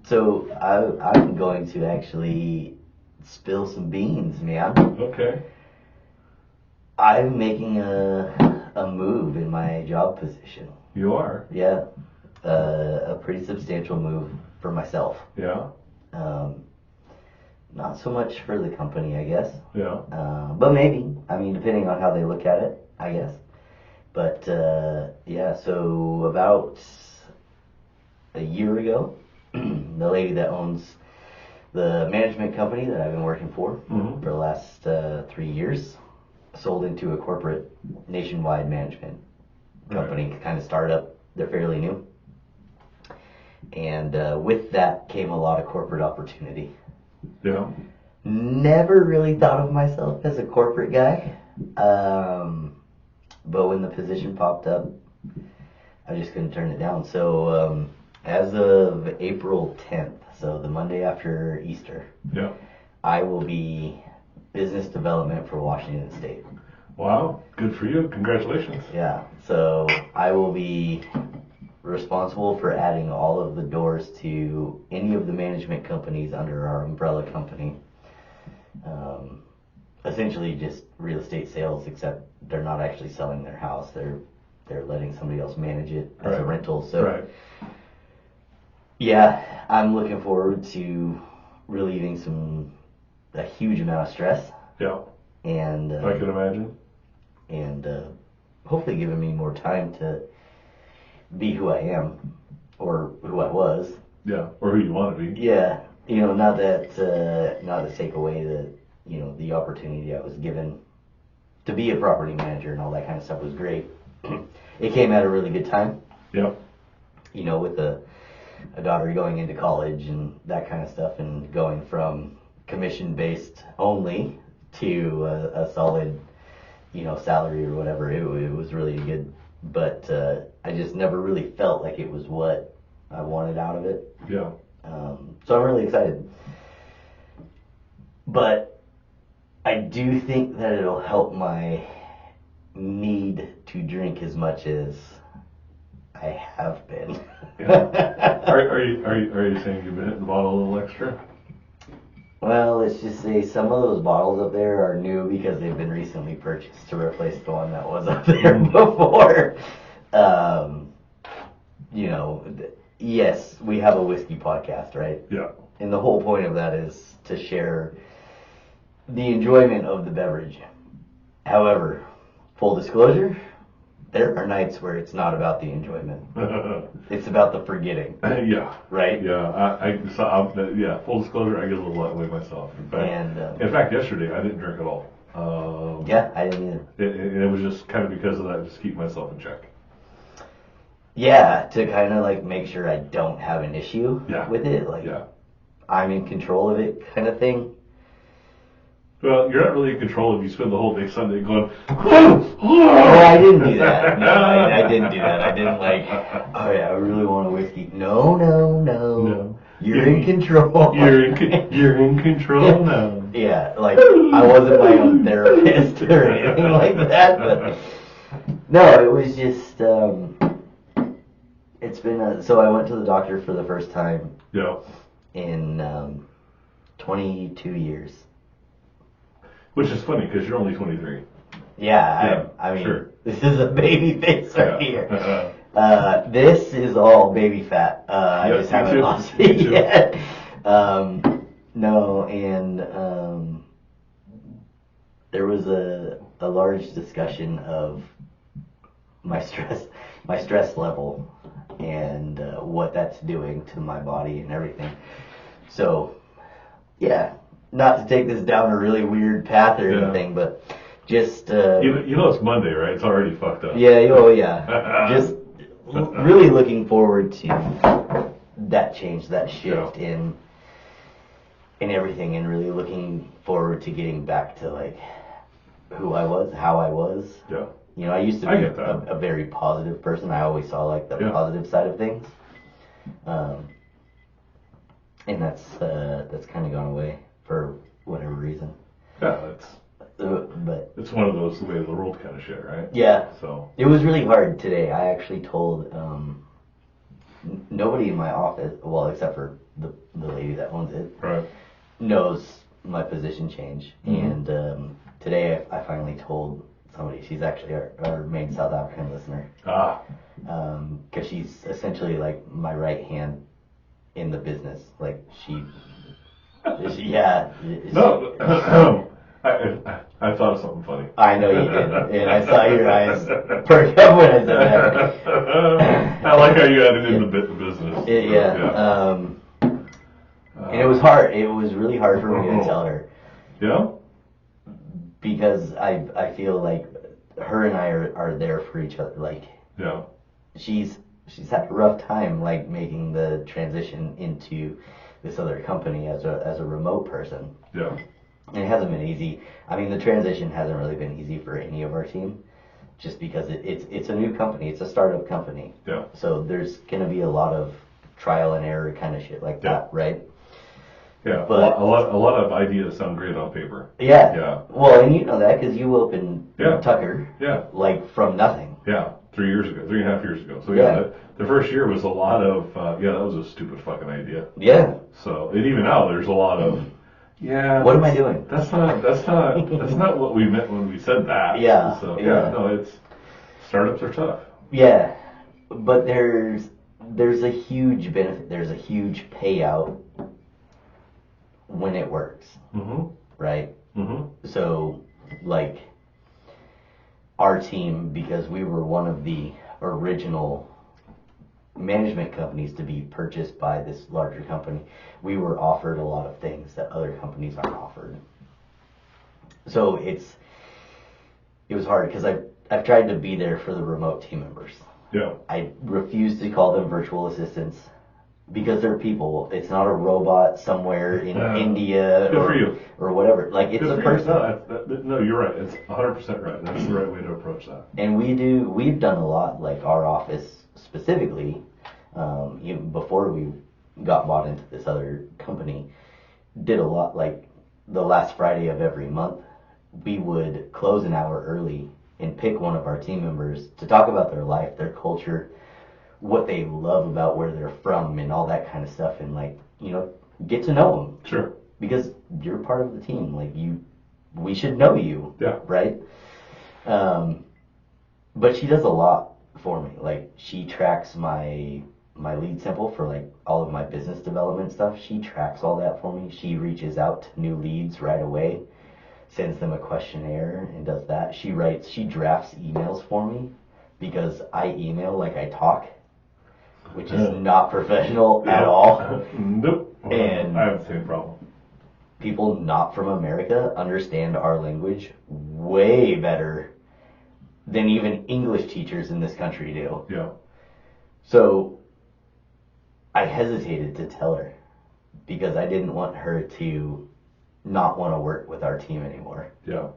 So I'm going to actually spill some beans, man. Okay. I'm making a move in my job position. You are. Yeah. A pretty substantial move for myself. Yeah. Not so much for the company, I guess. Yeah. But maybe. I mean, depending on how they look at it, I guess. But yeah, so about a year ago, the lady that owns the management company that I've been working for Mhm. for the last 3 years sold into a corporate nationwide management company, kind of startup. They're fairly new. And with that came a lot of corporate opportunity. Yeah. Never really thought of myself as a corporate guy. But when the position popped up, I just couldn't turn it down. So as of April 10th, so the Monday after Easter, Yeah. I will be business development for Washington State. Wow. Good for you. Congratulations. Yeah, so I will be responsible for adding all of the doors to any of the management companies under our umbrella company. Essentially just real estate sales, except they're not actually selling their house. They're letting somebody else manage it as a rental. So yeah, I'm looking forward to relieving a huge amount of stress. Yeah. And I can imagine. And hopefully giving me more time to be who I am, or who I was. Yeah, or who you want to be. Yeah, not to take away the opportunity I was given to be a property manager and all that kind of stuff was great. It came at a really good time. Yep. With a daughter going into college and that kind of stuff, and going from commission-based only to a solid, salary or whatever. It was really good, but I just never really felt like it was what I wanted out of it. Yeah. So I'm really excited. But I do think that it'll help my need to drink as much as I have been. Yeah. Are you saying you've been hitting the bottle a little extra? Well, let's just say some of those bottles up there are new because they've been recently purchased to replace the one that was up there before. Yes, we have a whiskey podcast, right? Yeah. And the whole point of that is to share the enjoyment of the beverage. However, full disclosure, there are nights where it's not about the enjoyment. It's about the forgetting. Yeah. Right? Yeah. Full disclosure, I get a little that way myself. In fact, yesterday I didn't drink at all. Yeah, I didn't either. And it was just kind of because of that, just keep myself in check. Yeah, to kind of like make sure I don't have an issue with it. Like, I'm in control of it kind of thing. Well, you're not really in control if you spend the whole day Sunday going, Oh, I didn't do that. No, I didn't do that. I didn't like, oh yeah, I really want a whiskey. No. You're in control. You're in control now. Yeah, like, I wasn't my own therapist or anything like that, but no, it was just, it's been so I went to the doctor for the first time in 22 years. Which is funny because you're only 23. Yeah, I mean, sure. This is a baby face right here. This is all baby fat. I just haven't lost it yet. No, and there was a large discussion of my stress level and what that's doing to my body and everything. So, yeah. Not to take this down a really weird path or anything, but just... it's Monday, right? It's already fucked up. Yeah. Just really looking forward to that change, that shift in everything, and really looking forward to getting back to, like, who I was, how I was. Yeah. I used to be a very positive person. I always saw, like, the positive side of things. And that's kind of gone away. For whatever reason. Yeah, but it's one of those the way of the world kind of shit, right? Yeah. So it was really hard today. I actually told nobody in my office, well, except for the lady that owns it, knows my position change. Mm-hmm. And today I finally told somebody. She's actually our main South African listener. Because she's essentially like my right hand in the business. Like No. I thought of something funny. I know you did, and I saw your eyes perk up when I said that. I like how you added in the business. And it was hard. It was really hard for me to tell her. Yeah? Because I feel like her and I are there for each other. Like, she's had a rough time, like, making the transition into this other company as a remote person. Yeah. And it hasn't been easy. I mean, the transition hasn't really been easy for any of our team, just because it's a new company. It's a startup company. Yeah. So there's going to be a lot of trial and error kind of shit like that, right? Yeah. But a lot of ideas sound great on paper. Yeah. Well, and you know that because you opened Tucker. Yeah. Like from nothing. Yeah. 3.5 years ago. So Yeah. the first year was a lot of, that was a stupid fucking idea. Yeah. So, and even now there's a lot of, what am I doing? That's not what we meant when we said that. Yeah. So, yeah. Startups are tough. Yeah. But there's a huge benefit. There's a huge payout when it works. Mm-hmm. Right? Mm-hmm. So, like, our team, because we were one of the original management companies to be purchased by this larger company, we were offered a lot of things that other companies aren't offered. So it was hard because I've tried to be there for the remote team members. Yeah. I refuse to call them virtual assistants because they're people. It's not a robot somewhere in India or whatever. Like, it's a person. No, you're right. It's 100% right. That's the right way to approach that. And we've done a lot, like our office specifically, even before we got bought into this other company, did a lot, like the last Friday of every month, we would close an hour early and pick one of our team members to talk about their life, their culture, what they love about where they're from and all that kind of stuff, and get to know them. Sure. Because you're part of the team. Like, we should know you. Yeah. Right? But she does a lot for me. Like, she tracks my lead sample for, like, all of my business development stuff. She tracks all that for me. She reaches out to new leads right away, sends them a questionnaire and does that. She drafts emails for me because I email like I talk, which is not professional at all. Nope. And I have the same problem. People not from America understand our language way better than even English teachers in this country do. Yeah. So I hesitated to tell her because I didn't want her to not want to work with our team anymore. Yeah.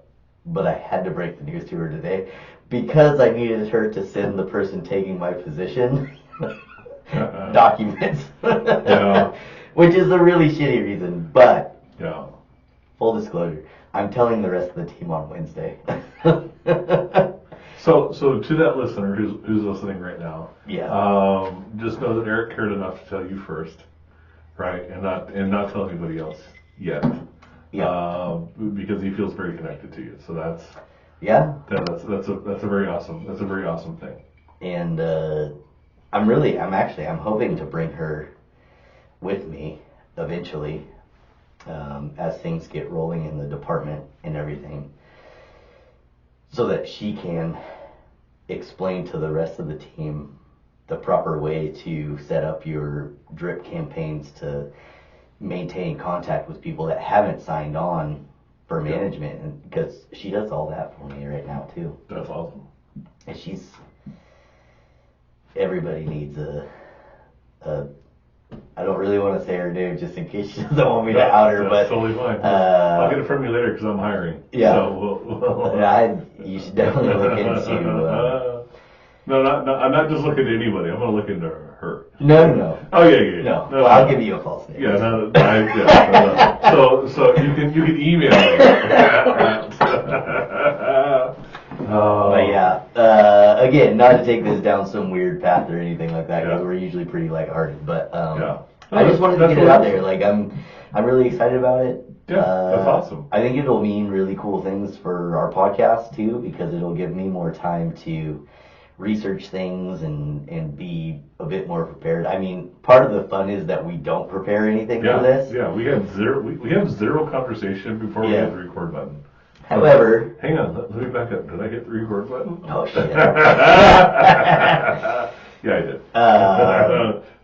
But I had to break the news to her today because I needed her to send the person taking my position documents. Yeah. Which is a really shitty reason, but yeah. Full disclosure, I'm telling the rest of the team on Wednesday. So to that listener who's listening right now, just know that Eric cared enough to tell you first, right, and not tell anybody else yet, because he feels very connected to you. So that's a very awesome thing. And I'm hoping to bring her with me eventually, as things get rolling in the department and everything, so that she can explain to the rest of the team the proper way to set up your drip campaigns to maintain contact with people that haven't signed on for management, and because she does all that for me right now too. That's awesome. And everybody needs a I don't really want to say her name just in case she doesn't want me to out her, but totally fine. I'll get it from you later because I'm hiring. Yeah. So you should definitely look into. No, I'm not just looking at anybody. I'm going to look into her. No. Oh yeah. No, well, I'll give you a false name. Yeah, So you can email me. But yeah, again, not to take this down some weird path or anything like that, because we're usually pretty lighthearted. But I just wanted to get it out there. Like, I'm really excited about it. Yeah, that's awesome. I think it'll mean really cool things for our podcast too, because it'll give me more time to research things and be a bit more prepared. I mean, part of the fun is that we don't prepare anything for this. Yeah, we have zero conversation before we hit the record button. However, hang on, let me back up. Did I hit the record button? Oh shit. Yeah, I did.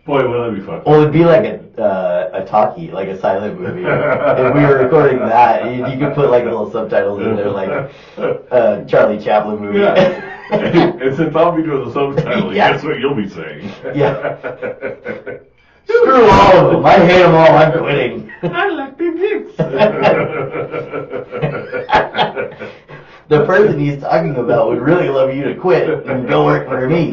Boy, wouldn't that be fun? Well, it'd be like a talkie, like a silent movie. If we were recording that, you could put like little subtitles in there, like Charlie Chaplin movie. Yeah. And since I'll be doing the subtitling, guess what you'll be saying? Yeah. Screw all of them. I hate them all. I'm quitting. I like big dicks. The person he's talking about would really love you to quit and go work for me.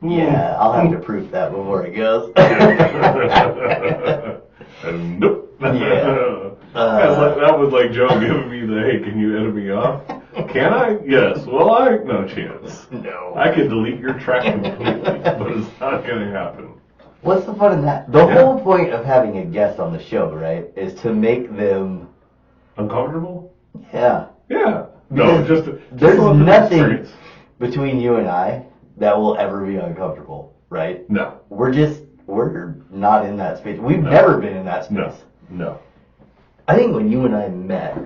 Yeah, I'll have to proof that before it goes. Nope. Yeah. That was like Joe giving me the, hey, can you edit me off? Can I? Yes. Well, no chance. No. I can delete your track completely, but it's not going to happen. What's the fun in that? The whole point of having a guest on the show, right, is to make them Uncomfortable? Yeah. Yeah. No, Because just there's a little nothing experience. between you and I that will ever be uncomfortable, right? No. We're not in that space. We've never been in that space. No. I think when you and I met,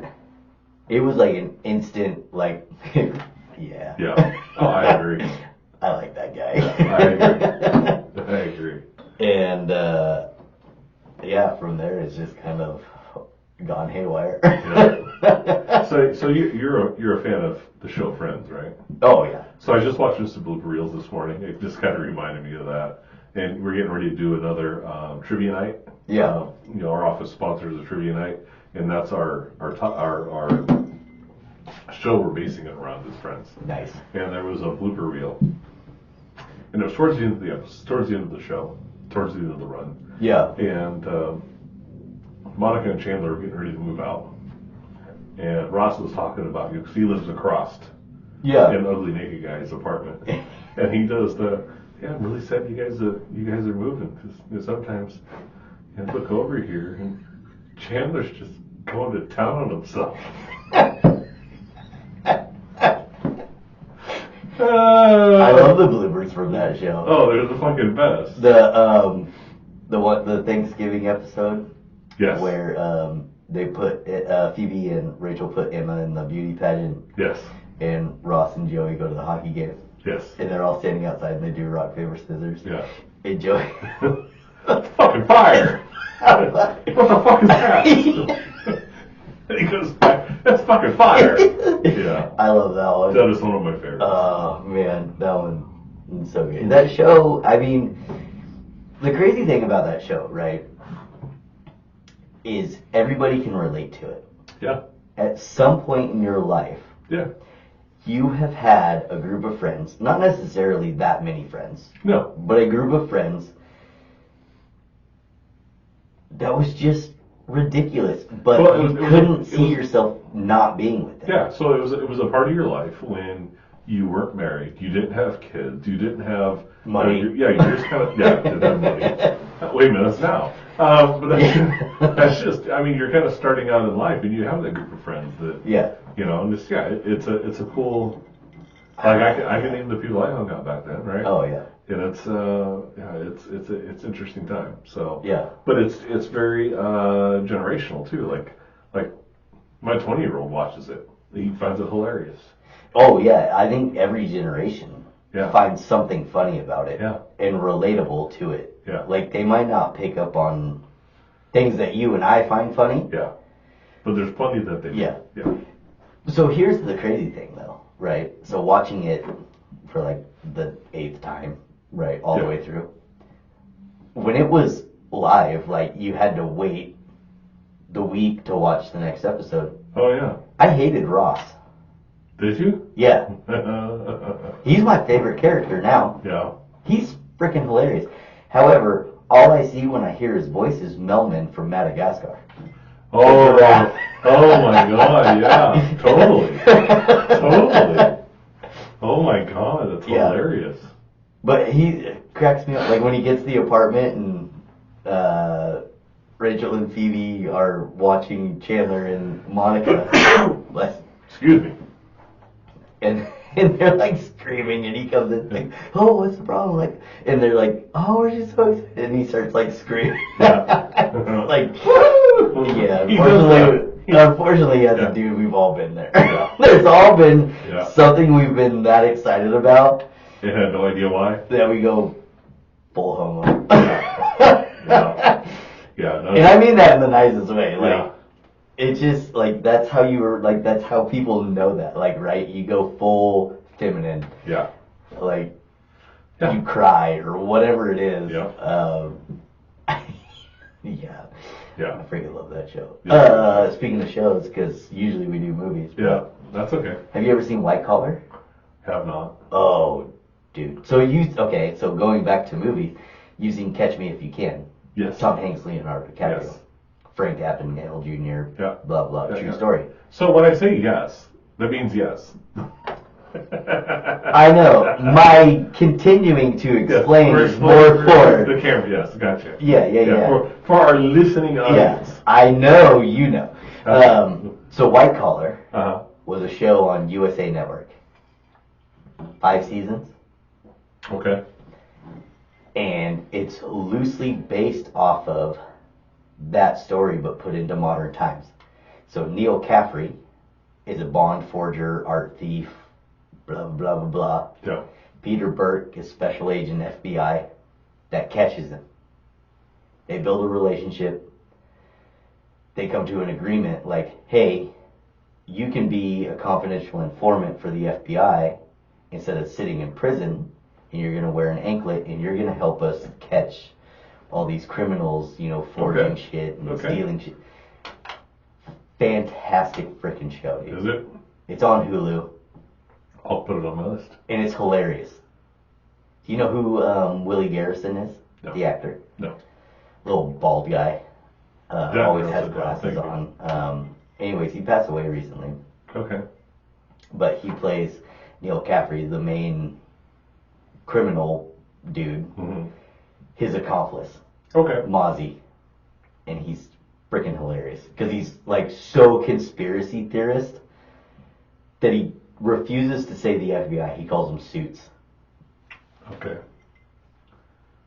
it was like an instant, like, yeah. Yeah. Oh, I agree. I like that guy. Yeah, I agree. And, yeah, from there it's just kind of gone haywire. Yeah. So you're a fan of the show Friends, right? Oh, yeah. So I just watched the blooper reels this morning. It just kind of reminded me of that. And we're getting ready to do another trivia night. Yeah. Our office sponsors a trivia night, and that's our show we're basing it around is Friends. Nice. And there was a blooper reel, and it was towards the end of the episode, towards the end of the show, towards the end of the run. Yeah. And Monica and Chandler were getting ready to move out, and Ross was talking about you because he lives across in Ugly Naked Guy's apartment, and he does I'm really sad you guys are moving because sometimes you have to look over here and Chandler's just going to town on himself. I love the bloopers from that show. Oh, they're the fucking best. The Thanksgiving episode. Yes. Where they put Phoebe and Rachel put Emma in the beauty pageant. Yes. And Ross and Joey go to the hockey game. Yes. And they're all standing outside and they do rock paper scissors. Yeah. And Joey. That's fucking fire. What the fuck is that? And he goes back. That's fucking fire. Yeah. I love that one. That is one of my favorites. Oh man, that one is so good. That show, I mean, the crazy thing about that show, right, is everybody can relate to it. Yeah. At some point in your life, yeah, you have had a group of friends, not necessarily that many friends. No. But a group of friends that was just ridiculous, but you couldn't see yourself not being with them. Yeah, so it was a part of your life when you weren't married, you didn't have kids, you didn't have money. You just kind of didn't have money. Wait a minute, that's now. But that's just, I mean, you're kind of starting out in life, and you have that group of friends that and it's a cool. Like I can name the people I hung out back then, right? Oh yeah. And it's it's an interesting time. So yeah. But it's very generational too. Like my 20-year-old watches it. He finds it hilarious. Oh yeah, I think every generation finds something funny about it and relatable to it. Yeah. Like they might not pick up on things that you and I find funny. Yeah. But there's plenty that they do. Yeah. Yeah. So here's the crazy thing though, right? So watching it for like the 8th time, right, all the way through. When it was live, like you had to wait the week to watch the next episode. Oh yeah. I hated Ross. Did you? Yeah. He's my favorite character now. Yeah. He's freaking hilarious. However, all I see when I hear his voice is Melman from Madagascar. Oh my god, yeah. Totally. Oh my god, that's hilarious. But he cracks me up. Like when he gets to the apartment and Rachel and Phoebe are watching Chandler and Monica. Excuse me. And they're like screaming, and he comes in like, "Oh, what's the problem?" Like, and they're like, "Oh, we're just so excited," and he starts like screaming. Like, yeah. Unfortunately, as a dude, we've all been there. There's all been something we've been that excited about. You had no idea why. That we go full homo. And I mean that in the nicest way. Like, it's just like that's how you were. Like that's how people know that. Like, right? You go full feminine. Yeah. Like, you cry or whatever it is. Yeah. Yeah. Yeah. I freaking love that show. Yeah. Speaking of shows, because usually we do movies. Yeah, that's okay. Have you ever seen White Collar? Have not. Oh, dude. So so going back to movies, you've seen Catch Me If You Can. Yes. Tom Hanks, Leonardo DiCaprio. Yes. Frank Abagnale Jr. Yeah. Blah, blah. Yeah, True story. So when I say yes, That means yes. I know. My continuing to explain is more for the camera. Yes, gotcha. Yeah. For our listening audience. Yeah, I know you know. So White Collar Uh-huh. was a show on USA Network. 5 seasons. Okay. And it's loosely based off of that story, but put into modern times. So Neil Caffrey is a bond forger, art thief, blah, blah, blah, blah. Yeah. Peter Burke is special agent FBI that catches him. They build a relationship. They come to an agreement like, hey, you can be a confidential informant for the FBI instead of sitting in prison, and you're going to wear an anklet, and you're going to help us catch all these criminals, forging shit and stealing shit. Fantastic freaking show, dude. Is it? It's on Hulu. I'll put it on my list. And it's hilarious. Do you know who Willie Garrison is? No. The actor? No. Little bald guy. Always has glasses on. Anyways, he passed away recently. Okay. But he plays Neil Caffrey, the main criminal dude. Mm-hmm. His accomplice. Okay. Mozzie. And he's freaking hilarious. Because he's like so conspiracy theorist that he refuses to say the FBI. He calls them suits. Okay.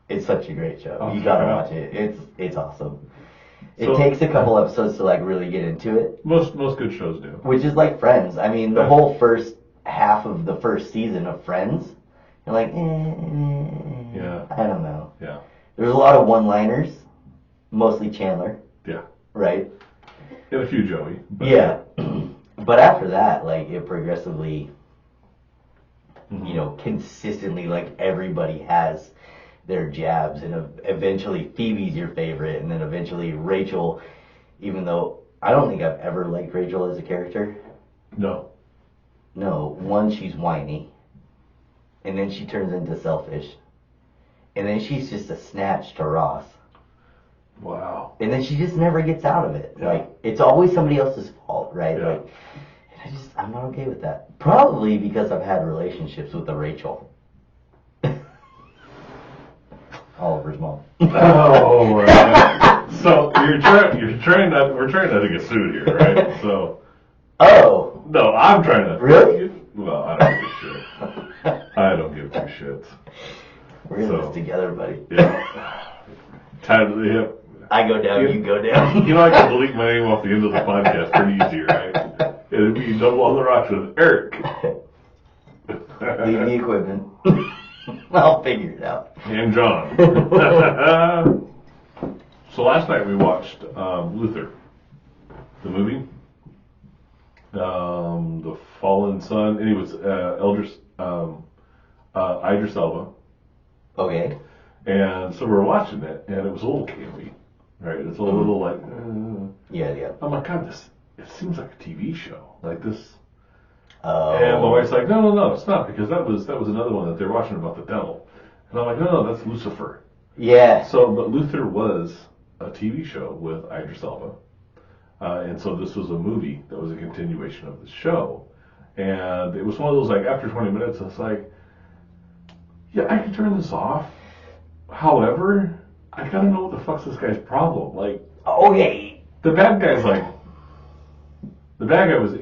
It's such a great show. Oh, You gotta sure. watch it. It's awesome. So- It takes a couple episodes to like really get into it, Most good shows do. which is like Friends. I mean, the Yeah. whole first half of the first season of Friends, you're like, Yeah. I don't know. Yeah. There's a lot of one-liners, mostly Chandler, Yeah. right? And a few Joey. But Yeah. But after that, like, it progressively, Mhm. consistently, like, everybody has their jabs, and eventually Phoebe's your favorite, and then eventually Rachel, even though I don't think I've ever liked Rachel as a character. No. No, one, she's whiny, and then she turns into selfish, and then she's just a snatch to Ross, Wow. and then she just never gets out of it. Yeah. Like, it's always somebody else's fault, right? Yeah. Like, and I'm not okay with that. Probably because I've had relationships with a Rachel. Oliver's mom. Oh, right. So we're trying not to get sued here, right? So Oh, no, I'm trying to. Really? Well, I don't give a shit. I don't give two shits. we're in So- this together, buddy. Yeah. Yep. I go down, you go down. You know, I can delete my name off the end of the podcast pretty easy, right? It'd be Double on the Rocks with Eric. Leave the equipment. I'll figure it out. And John. So last night we watched Luther, the movie, The Fallen Son, and it was Idris Elba. Okay. And so we were watching it, and it was a little campy, right? It's a little like, Yeah. I'm like, God, it seems like a TV show, like this. Oh. And my wife's like, no, it's not, because that was another one that they're watching about the devil. And I'm like, no, that's Lucifer. Yeah. So, but Luther was a TV show with Idris Elba. And so this was a movie that was a continuation of the show. And it was one of those, like, after 20 minutes, it's like, yeah, I can turn this off. However, I gotta know what the fuck's this guy's problem. Like, Okay. the bad guy was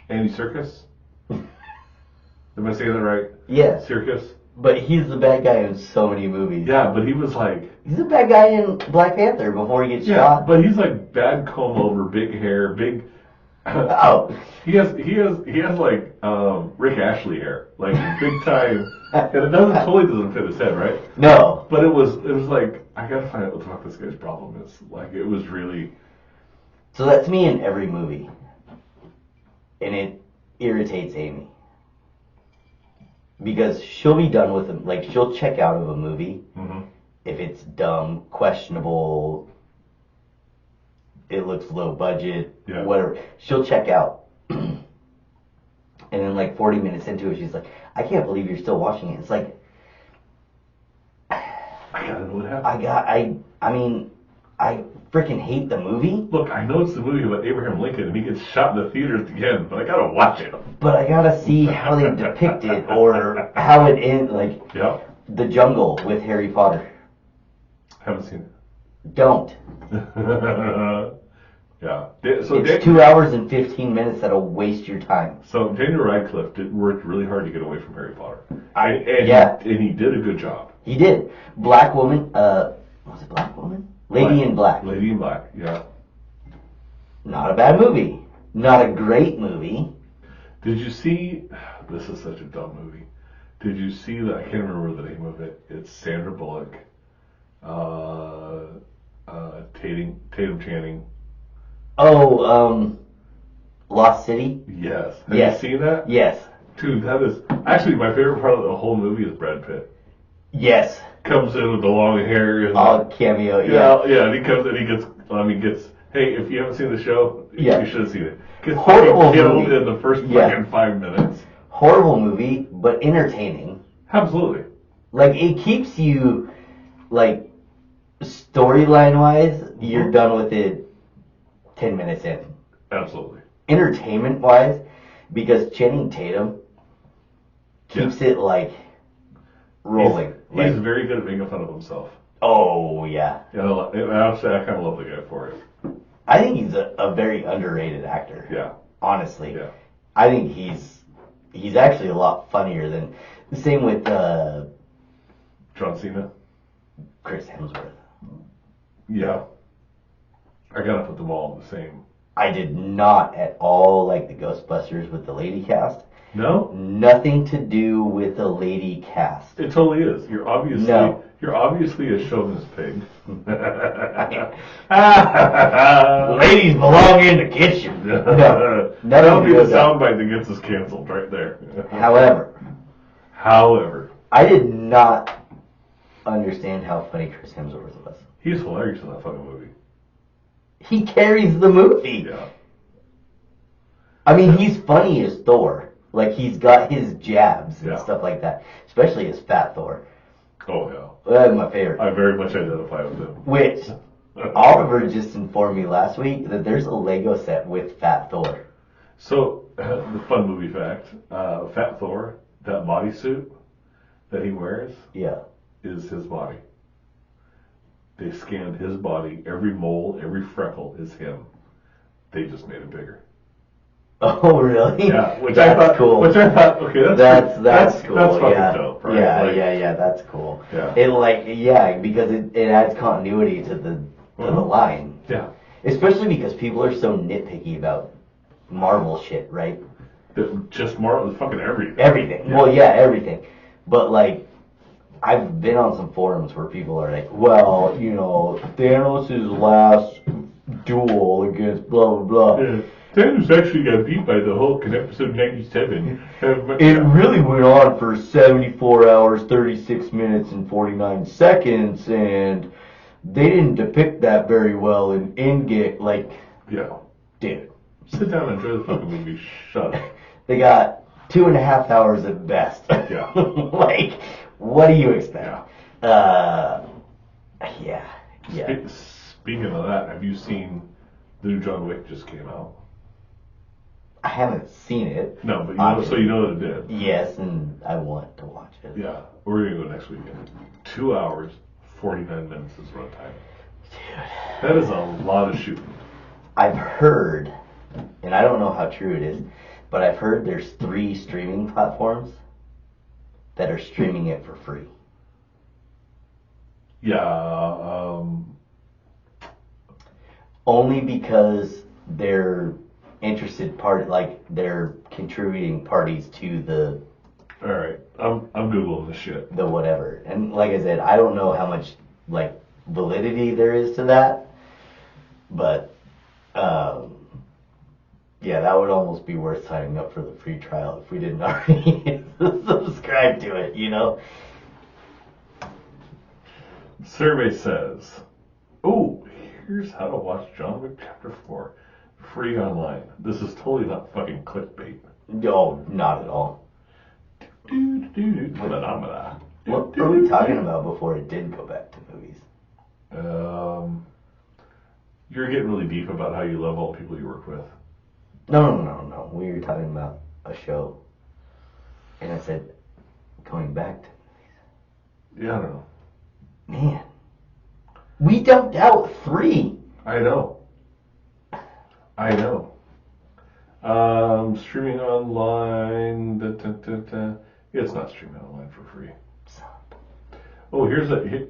Andy Serkis. Am I saying that right? Yes. Serkis? But he's the bad guy in so many movies. Yeah, but he was like, He's the bad guy in Black Panther before he gets yeah, shot. but he's like bad comb over, big hair, big. Oh. He has like Rick Ashley hair, like big time, and it totally doesn't fit his head, right? No. But it was like, I gotta find out what the fuck this guy's problem is. Like, it was really. So that's me in every movie. And it irritates Amy. Because she'll be done with it. Like, she'll check out of a movie Mhm. if it's dumb, questionable, it looks low budget, Yeah. whatever. She'll check out. And then, like, 40 minutes into it, she's like, I can't believe you're still watching it. It's like, I gotta know what happened. I I freaking hate the movie. Look, I know it's the movie about Abraham Lincoln, and he gets shot in the theater at the end, but I gotta watch it. But I gotta see how they depict it, or how it ends, like the jungle with Harry Potter. Haven't seen Don't. it. Yeah. So It's 2 hours and 15 minutes that'll waste your time. So Daniel Radcliffe worked really hard to get away from Harry Potter. And he did a good job. He did. Black Woman, was it Black Woman? Lady in Black. Lady in Black, yeah. Not a bad movie. Not a great movie. Did you see, this is such a dumb movie. Did you see that, I can't remember the name of it. It's Sandra Bullock, Tatum Channing. Oh, Lost City? Yes. Have you seen that? Yes. Dude, that is, actually my favorite part of the whole movie is Brad Pitt. Yes. Comes in with the long hair. And cameo, yeah. Yeah, and he comes and he gets, hey, if you haven't seen the show, you should have seen it. Gets horrible killed movie. In the first fucking 5 minutes. Horrible movie, but entertaining. Absolutely. Like, it keeps you, like, storyline-wise, you're done with it 10 minutes in. Absolutely. Entertainment-wise, because Channing Tatum keeps it, like, rolling. He's very good at making fun of himself. Oh, yeah. Honestly, I kind of love the guy for it. I think he's a very underrated actor. Yeah. Honestly. Yeah. I think he's actually a lot funnier than... The same with... John Cena? Chris Hemsworth. Yeah. I gotta put them all in the same. I did not at all like the Ghostbusters with the lady cast. No? Nothing to do with the lady cast. It totally is. You're obviously a chauvinist pig. Ladies belong in the kitchen. No, that'll be the soundbite that gets us canceled right there. However, I did not understand how funny Chris Hemsworth was. He's hilarious in that fucking movie. He carries the movie. Yeah. I mean, he's funny as Thor. Like, he's got his jabs and stuff like that. Especially as Fat Thor. Oh, yeah. That's my favorite. I very much identify with him. Which, Oliver just informed me last week that there's a Lego set with Fat Thor. So, the fun movie fact, Fat Thor, that bodysuit that he wears is his body. They scanned his body. Every mole, every freckle is him. They just made it bigger. Oh, really? Yeah, that's cool. Which I thought, okay, that's cool. That's fucking dope, right? Yeah, that's cool. Yeah. It because it adds continuity to the line. Yeah. Especially because people are so nitpicky about Marvel shit, right? Just Marvel, fucking everything. Everything. Yeah. Well, everything. But like, I've been on some forums where people are like, well, Thanos' last duel against blah blah blah. Yeah. Thanos actually got beat by the Hulk in episode 97. It really went on for 74 hours, 36 minutes, and 49 seconds, and they didn't depict that very well in Endgame. Like, dude. Sit down and enjoy the fucking movie. Shut up. They got 2.5 hours at best. Yeah. Like, what do you expect? Yeah. Speaking of that, have you seen the new John Wick just came out? I haven't seen it. No, but so you know that it did. Yes, and I want to watch it. Yeah, we're gonna go next weekend. 2 hours, 49 minutes is runtime. Dude, that is a lot of shooting. I've heard, and I don't know how true it is, but I've heard there's 3 streaming platforms that are streaming it for free. Yeah. Only because they're interested they're contributing parties to the. All right, I'm googling this shit. The whatever, and like I said, I don't know how much validity there is to that, but that would almost be worth signing up for the free trial if we didn't already subscribe to it, Survey says, here's how to watch John Wick Chapter 4. Free online. This is totally not fucking clickbait. No, not at all. What were we talking about before it did go back to movies? You're getting really deep about how you love all the people you work with. No. We were talking about a show. And I said, going back to Yeah, I don't know. man, we dumped out 3. I know. Streaming online. It's not streaming online for free. Oh,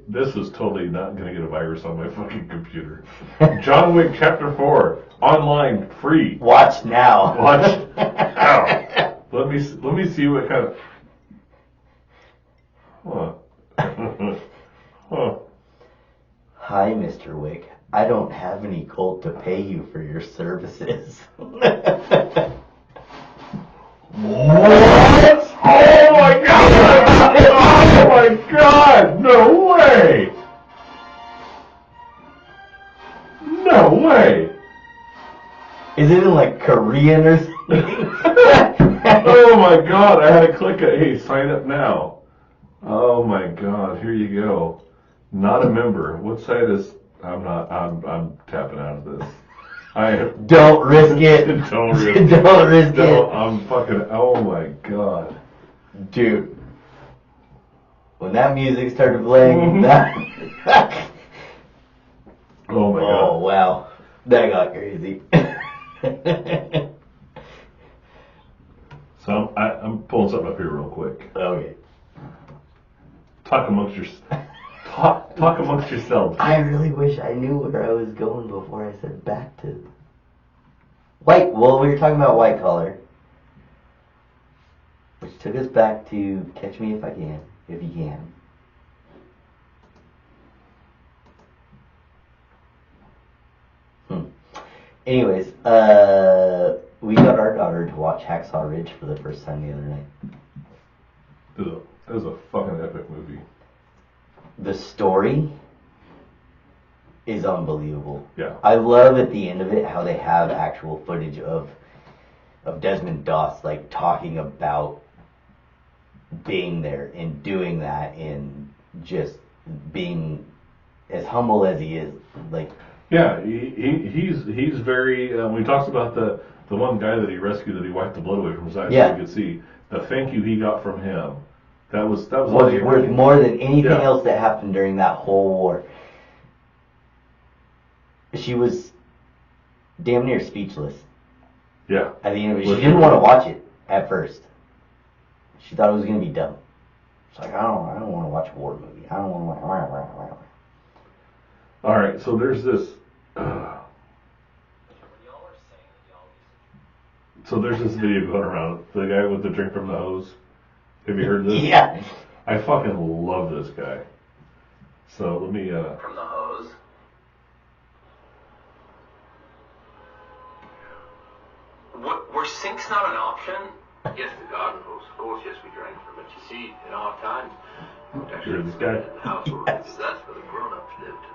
this is totally not going to get a virus on my fucking computer. John Wick Chapter 4, online, free. Watch now. Watch now. Let me see what kind of... Huh. Hi, Mr. Wick. I don't have any gold to pay you for your services. What? Oh my god! Oh my god! No way! No way! Is it in like Korean or something? Oh my god! I had to click it. Hey, sign up now. Oh my god! Here you go. Not a member. What site is? I'm tapping out of this. Don't risk it. Don't risk it. Don't risk it. I'm fucking. Oh my god. Dude. When that music started playing, that. Oh my god. Oh wow. That got crazy. So I'm pulling something up here real quick. Okay. Talk amongst yourselves. I really wish I knew where I was going before I said back to white. Well, we were talking about white collar, which took us back to Catch Me If I Can, if you can. Anyways, we got our daughter to watch Hacksaw Ridge for the first time the other night. That was a fucking epic movie. The story is unbelievable. Yeah. I love at the end of it how they have actual footage of Desmond Doss like talking about being there and doing that and just being as humble as he is. Like yeah, he's very. When he talks about the one guy that he rescued that he wiped the blood away from his eyes, so you could see the thank you he got from him. That was worth more than anything Yeah. else that happened during that whole war. She was damn near speechless. Yeah. At the end of it, she didn't want to watch it at first. She thought it was going to be dumb. She's like, I don't want to watch a war movie. I don't want to watch. All right, so there's this. So there's this video going around. The guy with the drink from the hose. Have you heard this? Yeah. I fucking love this guy. So let me. From the hose. Were sinks not an option? Yes, the garden hose. Of course, yes, we drank from it. You see, in our time, Here's this guy. in the household, that's where the grown-ups lived.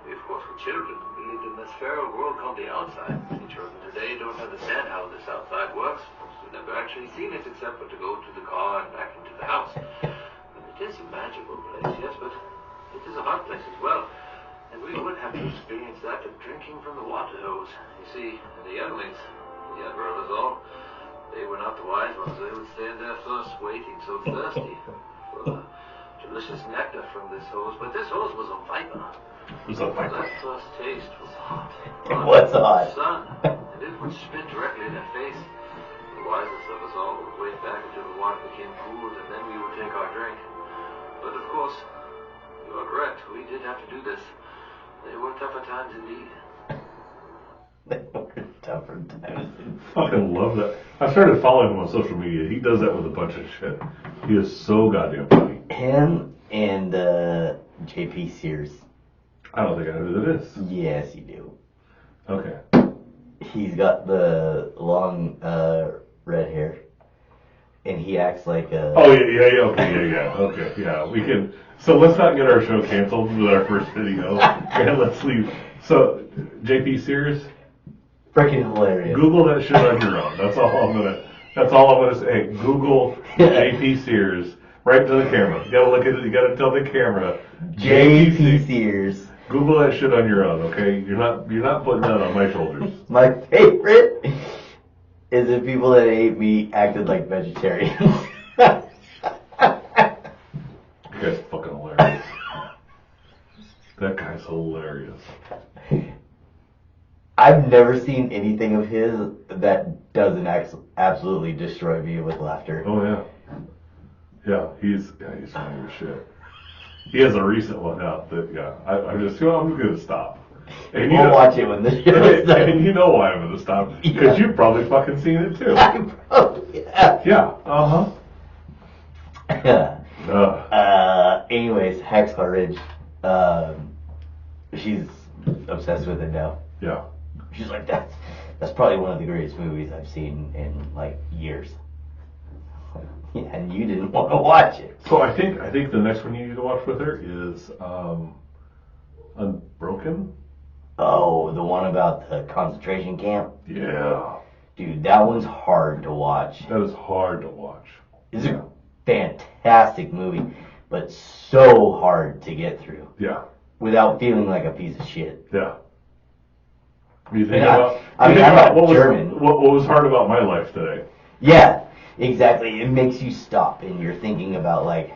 We, of course, were children. We lived in this feral world called the outside. The children today don't understand how this outside works. Most have never actually seen it except for to go to the car and back into the house. And it is a magical place, yes, but it is a hot place as well. And we would have to experience that of drinking from the water hose. You see, the younglings, the younger of us all, they were not the wise ones. They would stand there first waiting, so thirsty for the delicious nectar from this hose. But this hose was a viper. What's up, Mike? That first taste was hot. It was hot. Sun, and it would spit directly in their face. The wisest of us all would wait back until the water became cooled, and then we would take our drink. But of course, you are correct. We did have to do this. They were tougher times indeed. Tougher times. Fucking love that. I started following him on social media. He does that with a bunch of shit. He is so goddamn funny. Him and JP Sears. I don't think I know who that is. Yes, you do. Okay. He's got the long red hair, and he acts like a. Oh yeah. Okay, yeah. We can. So let's not get our show canceled with our first video, and let's leave. So JP Sears, Freaking hilarious. Google that shit on your own. That's all I'm gonna say. Hey, Google JP Sears right to the camera. You gotta look at it. You gotta tell the camera. JP Sears. Google that shit on your own, okay? You're not putting that on my shoulders. My favorite is if people that ate meat acted like vegetarians. That guy's fucking hilarious. That guy's hilarious. I've never seen anything of his that doesn't absolutely destroy me with laughter. Oh yeah. Yeah, he's funny as shit. He has a recent one out that I'm just gonna stop. And We'll watch it when the show is done. and you know why I'm gonna stop because you've probably fucking seen it too. I probably have. Yeah. Anyways, Hacksaw Ridge. She's obsessed with it now. Yeah. She's like, that's probably one of the greatest movies I've seen in like years. Yeah, and you didn't want to watch it. So I think the next one you need to watch with her is Unbroken. Oh, the one about the concentration camp? Yeah. Dude, that one's hard to watch. That is hard to watch. It's a fantastic movie, but so hard to get through. Yeah. Without feeling like a piece of shit. Yeah. You think I'm about not German. What was hard about my life today? Yeah, exactly. It makes you stop and you're thinking about like,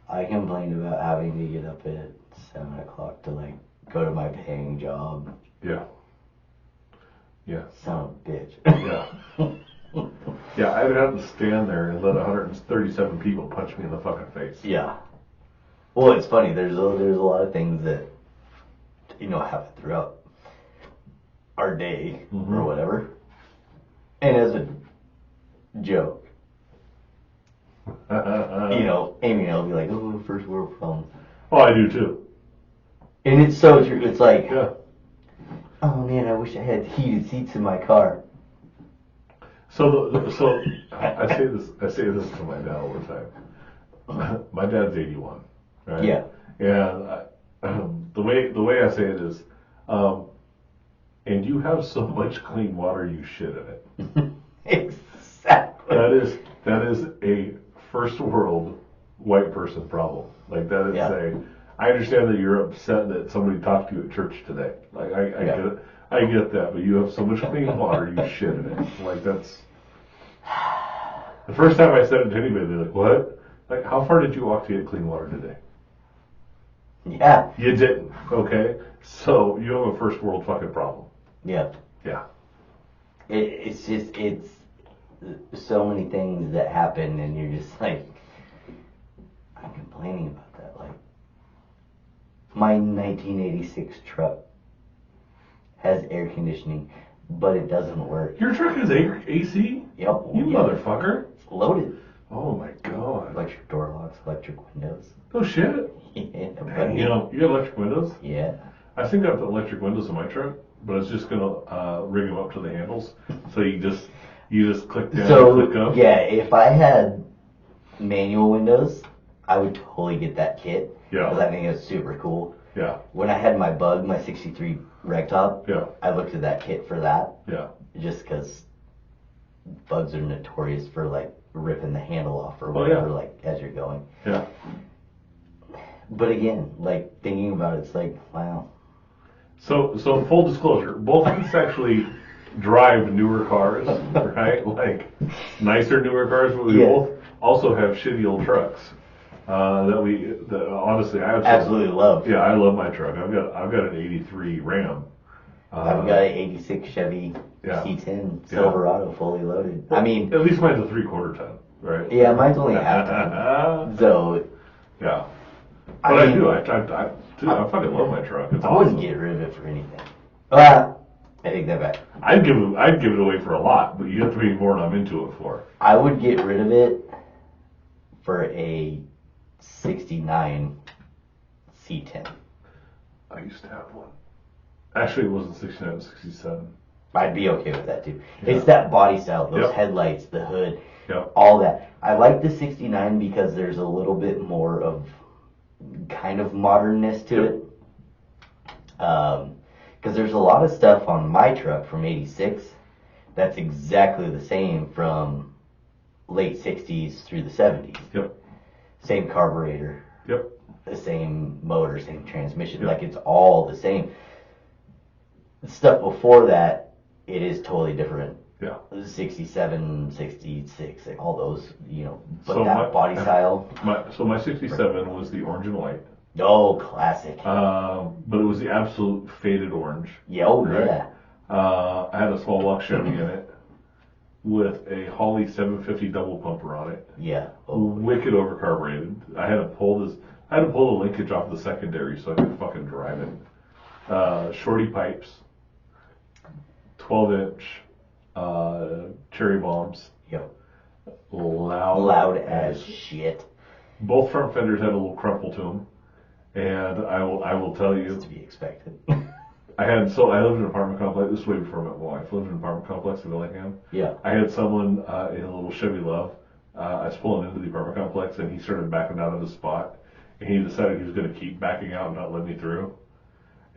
I complained about having to get up at 7 o'clock to like go to my paying job. Yeah. Yeah. Son of a bitch. Yeah. Yeah, I'd have to stand there and let 137 people punch me in the fucking face. Yeah. Well, it's funny. There's a lot of things that happen throughout our day or whatever. And as a joke, Amy and I'll be like, "Oh, first world problems." Oh, I do too. And it's so true. It's like, Yeah. oh man, I wish I had heated seats in my car. So I say this to my dad all the time. My dad's 81, right? Yeah. And the way I say it is, and you have so much clean water, you shit in it. Exactly. That is a first world white person problem. Like that is I understand that you're upset that somebody talked to you at church today. Like I get it. I get that, but you have so much clean water, you shit in it. Like that's the first time I said it to anybody, they're like, "What? Like how far did you walk to get clean water today?" Yeah. You didn't. Okay, so you have a first world fucking problem. Yeah. Yeah. It's so many things that happen, and you're just like, I'm complaining about that. Like, my 1986 truck has air conditioning, but it doesn't work. Your truck is AC? Yep. You motherfucker. It's loaded. Oh my god. Electric door locks, electric windows. Oh shit. Yeah, Dang, you got electric windows? Yeah. I think I put electric windows in my truck, but it's just gonna ring them up to the handles. So you just click down and click up. Yeah, if I had manual windows, I would totally get that kit. Yeah. Because I think it's super cool. Yeah. When I had my Bug, my 63 Rectop, Yeah. I looked at that kit for that. Yeah. Just because Bugs are notorious for like ripping the handle off or whatever, like as you're going. Yeah. But again, like thinking about it, it's like, wow. So full disclosure, both of us actually drive newer cars, right? Like nicer newer cars, but we both also have shitty old trucks. That honestly I absolutely love. Yeah, I love my truck. I've got an '83 Ram. I've got an '86 Chevy C10 Silverado fully loaded. Well, I mean, at least mine's a 3/4 ton, right? Yeah, mine's only half ton. So yeah, but I fucking love my truck. It's I awesome. wouldn't get rid of it for anything. I take that back. I'd give it away for a lot, but you have to pay more than I'm into it for. I would get rid of it for a '69 C10. I used to have one. Actually, it wasn't '69, it was '67. I'd be okay with that too. Yeah. It's that body style, those headlights, the hood, all that. I like the '69 because there's a little bit more of kind of modernness to it. Because there's a lot of stuff on my truck from '86 that's exactly the same from late '60s through the '70s. Yep. Same carburetor. Yep. the same motor, same transmission. Yeah. Like it's all the same. The stuff before that, it is totally different. Yeah. 67, 66, like all those, but So that body style. My 67 was the orange and white. Oh, classic. But it was the absolute faded orange. Yeah, oh, right? yeah. I had a small block Chevy in it with a Holly 750 double pumper on it. Yeah. Oh, Wicked overcarbureted. I had to pull the linkage off the secondary so I could fucking drive it. Shorty pipes, 12-inch cherry bombs. Yep. Loud as shit. Both front fenders had a little crumple to them, and I will tell you, It's to be expected. I lived in an apartment complex. This was way before I met my wife. I lived in an apartment complex in Bellingham. Yeah. I had someone in a little Chevy Love. I was pulling into the apartment complex, and he started backing out of the spot, and he decided he was going to keep backing out and not let me through.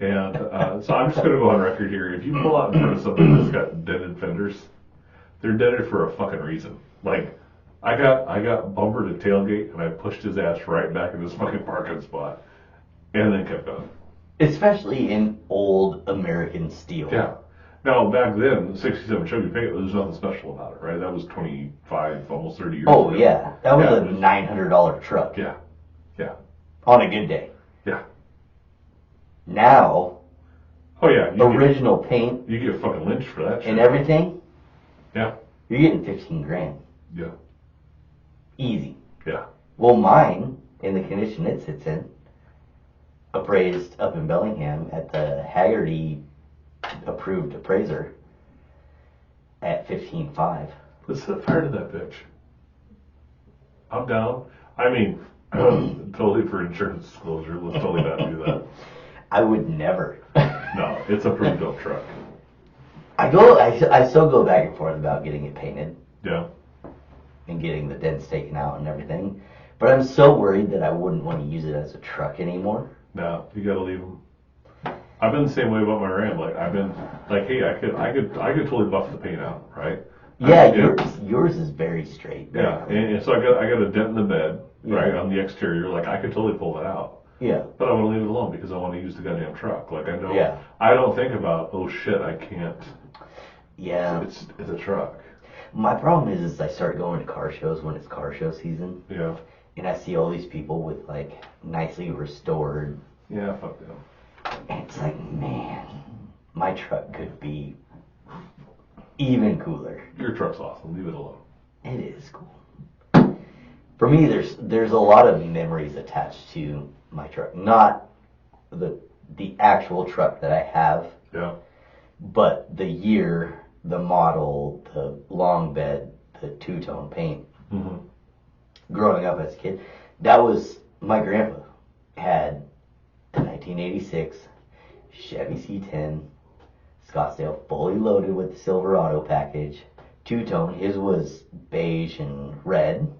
And so I'm just going to go on record here. If you pull out in front of something that's got dented fenders, they're dented for a fucking reason. Like, I got bumper to tailgate, and I pushed his ass right back in his fucking parking spot, and then kept going. Especially in old American steel. Yeah. Now, back then, the 67 Chevy pickup, there was nothing special about it, right? That was 25, almost 30 years Oh, ago. yeah. That was Yeah, a $900 truck. Yeah. Yeah. On a good day. Yeah. Now, Oh, yeah. original paint You get fucking lynched for that shit. and everything, Yeah. you're getting 15 grand. Yeah. Easy. Yeah. Well, mine, in the condition it sits in, appraised up in Bellingham at the Haggerty approved appraiser at 15.5. Let's set fire to that bitch. I'm down. I mean, totally for insurance disclosure, let's totally not do that. I would never. No, it's a pretty dope truck. I still go back and forth about getting it painted Yeah. and getting the dents taken out and everything. But I'm so worried that I wouldn't want to use it as a truck anymore. No, you gotta leave them. I've been the same way about my Ram. Like I've been like, hey, I could totally buff the paint out, right? Yeah, yours is very straight. Yeah, and so I got a dent in the bed, right, Yeah. on the exterior. Like I could totally pull that out, Yeah. but I want to leave it alone because I want to use the goddamn truck. Like I know, Yeah. I don't think about, oh shit, I can't. Yeah. It's a truck. My problem is I start going to car shows when it's car show season, Yeah. and I see all these people with like nicely restored, Yeah, fuck them. and it's like, man, my truck could be even cooler. Your truck's awesome. Leave it alone. It is cool. For me, there's a lot of memories attached to my truck, not the actual truck that I have, Yeah. but the year, the model, the long bed, the two-tone paint. Mm-hmm. Growing up as a kid, that was my grandpa had the 1986 Chevy C10 Scottsdale, fully loaded with the Silverado package, two-tone. His was beige and red,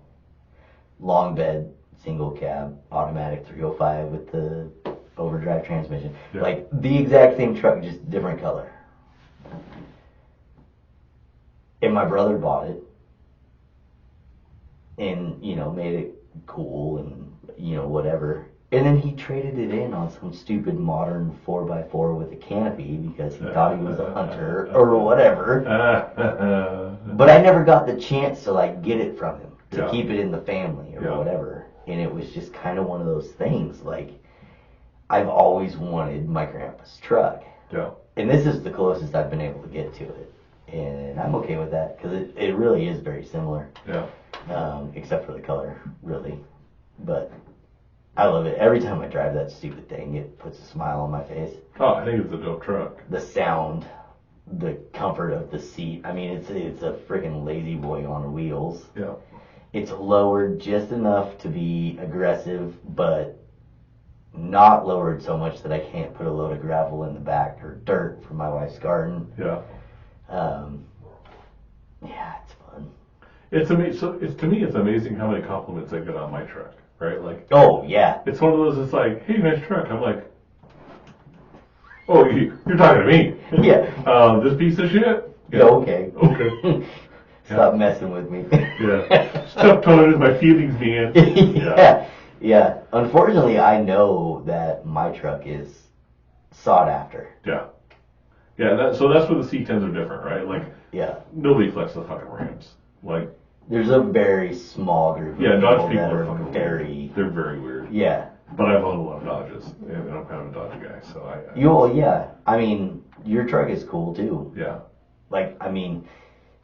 long bed, single cab, automatic 305 with the overdrive transmission. Yeah. Like the exact same truck, just different color. And my brother bought it and, made it cool and, whatever. And then he traded it in on some stupid modern 4x4 with a canopy because he thought he was a hunter or whatever. But I never got the chance to get it from him, to Yeah. keep it in the family or Yeah. whatever. And it was just kind of one of those things, I've always wanted my grandpa's truck. Yeah. And this is the closest I've been able to get to it. And I'm okay with that because it really is very similar. Yeah. Except for the color, really. But I love it. Every time I drive that stupid thing, it puts a smile on my face. Oh, I think it's a dope truck. The sound, the comfort of the seat. I mean, it's a freaking lazy boy on wheels. Yeah. It's lowered just enough to be aggressive, but not lowered so much that I can't put a load of gravel in the back or dirt for my wife's garden. Yeah. Yeah, it's fun. It's amazing. So to me, it's amazing how many compliments I get on my truck, right? Like, Oh, yeah. it's one of those. It's like, hey, nice truck. I'm like, oh, you're talking to me? Yeah. This piece of shit. Yeah, okay. Okay. Stop messing with me. Yeah. Stop telling my feelings, man. Yeah. Yeah. Unfortunately, I know that my truck is sought after. Yeah. Yeah, so that's where the C10s are different, right? Like, Yeah. nobody collects the fucking Rams. Like, There's a very small group of yeah, Dodge people that are fucking very... weird. They're very weird. Yeah. But I've owned a lot of Dodges, and I'm kind of a Dodge guy, so I Yeah. I mean, your truck is cool, too. Yeah. Like, I mean,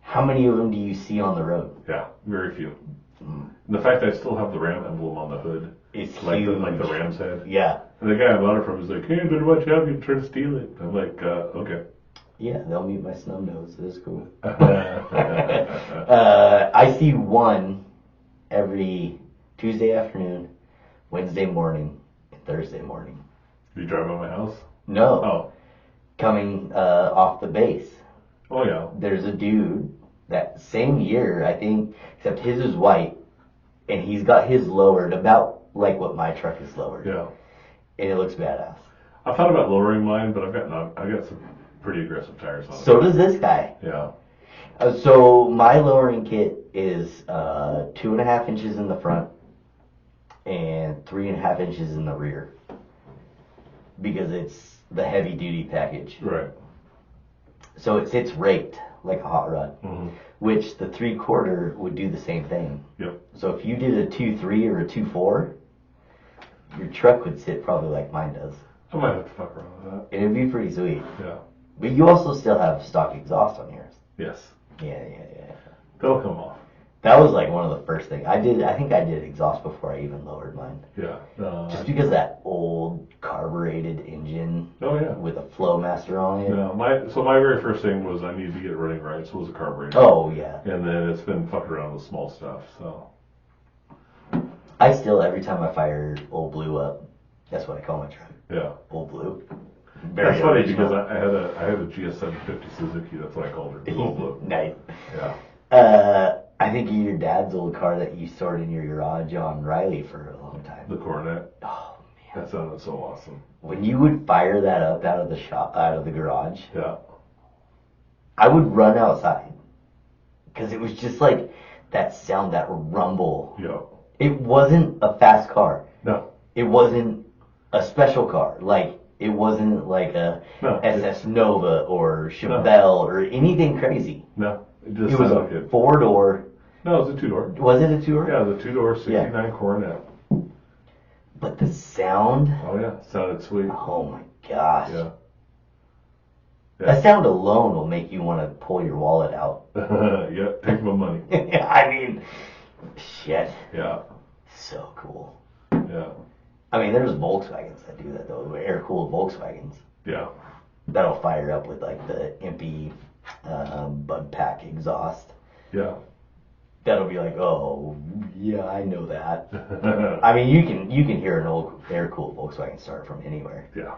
how many of them do you see on the road? Yeah, very few. And the fact that I still have the Ram emblem on the hood, It's like huge. like the Ram's head. Yeah. And the guy I bought it from was like, "Hey, better watch out, you try to steal it." I'm like, "Okay." Yeah, they'll meet my snub nose. It is cool. I see one every Tuesday afternoon, Wednesday morning, and Thursday morning. You drive by my house? No. Oh. Coming off the base. Oh yeah. There's a dude that same year, I think, except his is white, and he's got his lowered about like what my truck is lowered. Yeah. And it looks badass. I thought about lowering mine, but I've got some pretty aggressive tires on it. So does this guy. Yeah. So my lowering kit is 2.5 inches in the front and 3.5 inches in the rear because it's the heavy duty package. Right. So it sits raked like a hot rod, Mm-hmm. which the 3/4 would do the same thing. Yep. So if you did a 2.3 or a 2.4, your truck would sit probably like mine does. I might have to fuck around with that. And it'd be pretty sweet. Yeah. But you also still have stock exhaust on yours. Yes. Yeah. They'll come off. That was like one of the first things I did. I think I did exhaust before I even lowered mine. Yeah. Just because that old carbureted engine Oh yeah. with a Flowmaster on it. No, my very first thing was I needed to get it running right, so it was a carburetor. Oh yeah. And then it's been fucking around with small stuff, so. I still, every time I fire Old Blue up, that's what I call my truck. Yeah. Old Blue. That's funny original. because I had a GS750 Suzuki. That's what I called her. Old Blue. Nice. Yeah. I think your dad's old car that you stored in your garage on Riley for a long time. The Coronet. Oh man. That sounded so awesome. When you would fire that up out of the garage, Yeah. I would run outside because it was just like that sound, that rumble. Yeah. It wasn't a fast car. No. It wasn't a special car. Like, it wasn't like a No. SS Nova or Chevelle or anything crazy. No. It just It was sounded a good. 4-door. No, it was a 2-door. Was it a 2-door? Yeah, the 2-door 69 Coronet. But the sound, Oh yeah, sounded sweet. oh my gosh. Yeah. That sound alone will make you want to pull your wallet out. Yeah, take my money. I mean, shit. Yeah. So cool. Yeah. I mean, there's Volkswagens that do that though, air-cooled Volkswagens. Yeah. That'll fire up with like the Impy bug pack exhaust. Yeah. That'll be like, oh yeah, I know that. I mean, you can hear an old air-cooled Volkswagen start from anywhere. Yeah.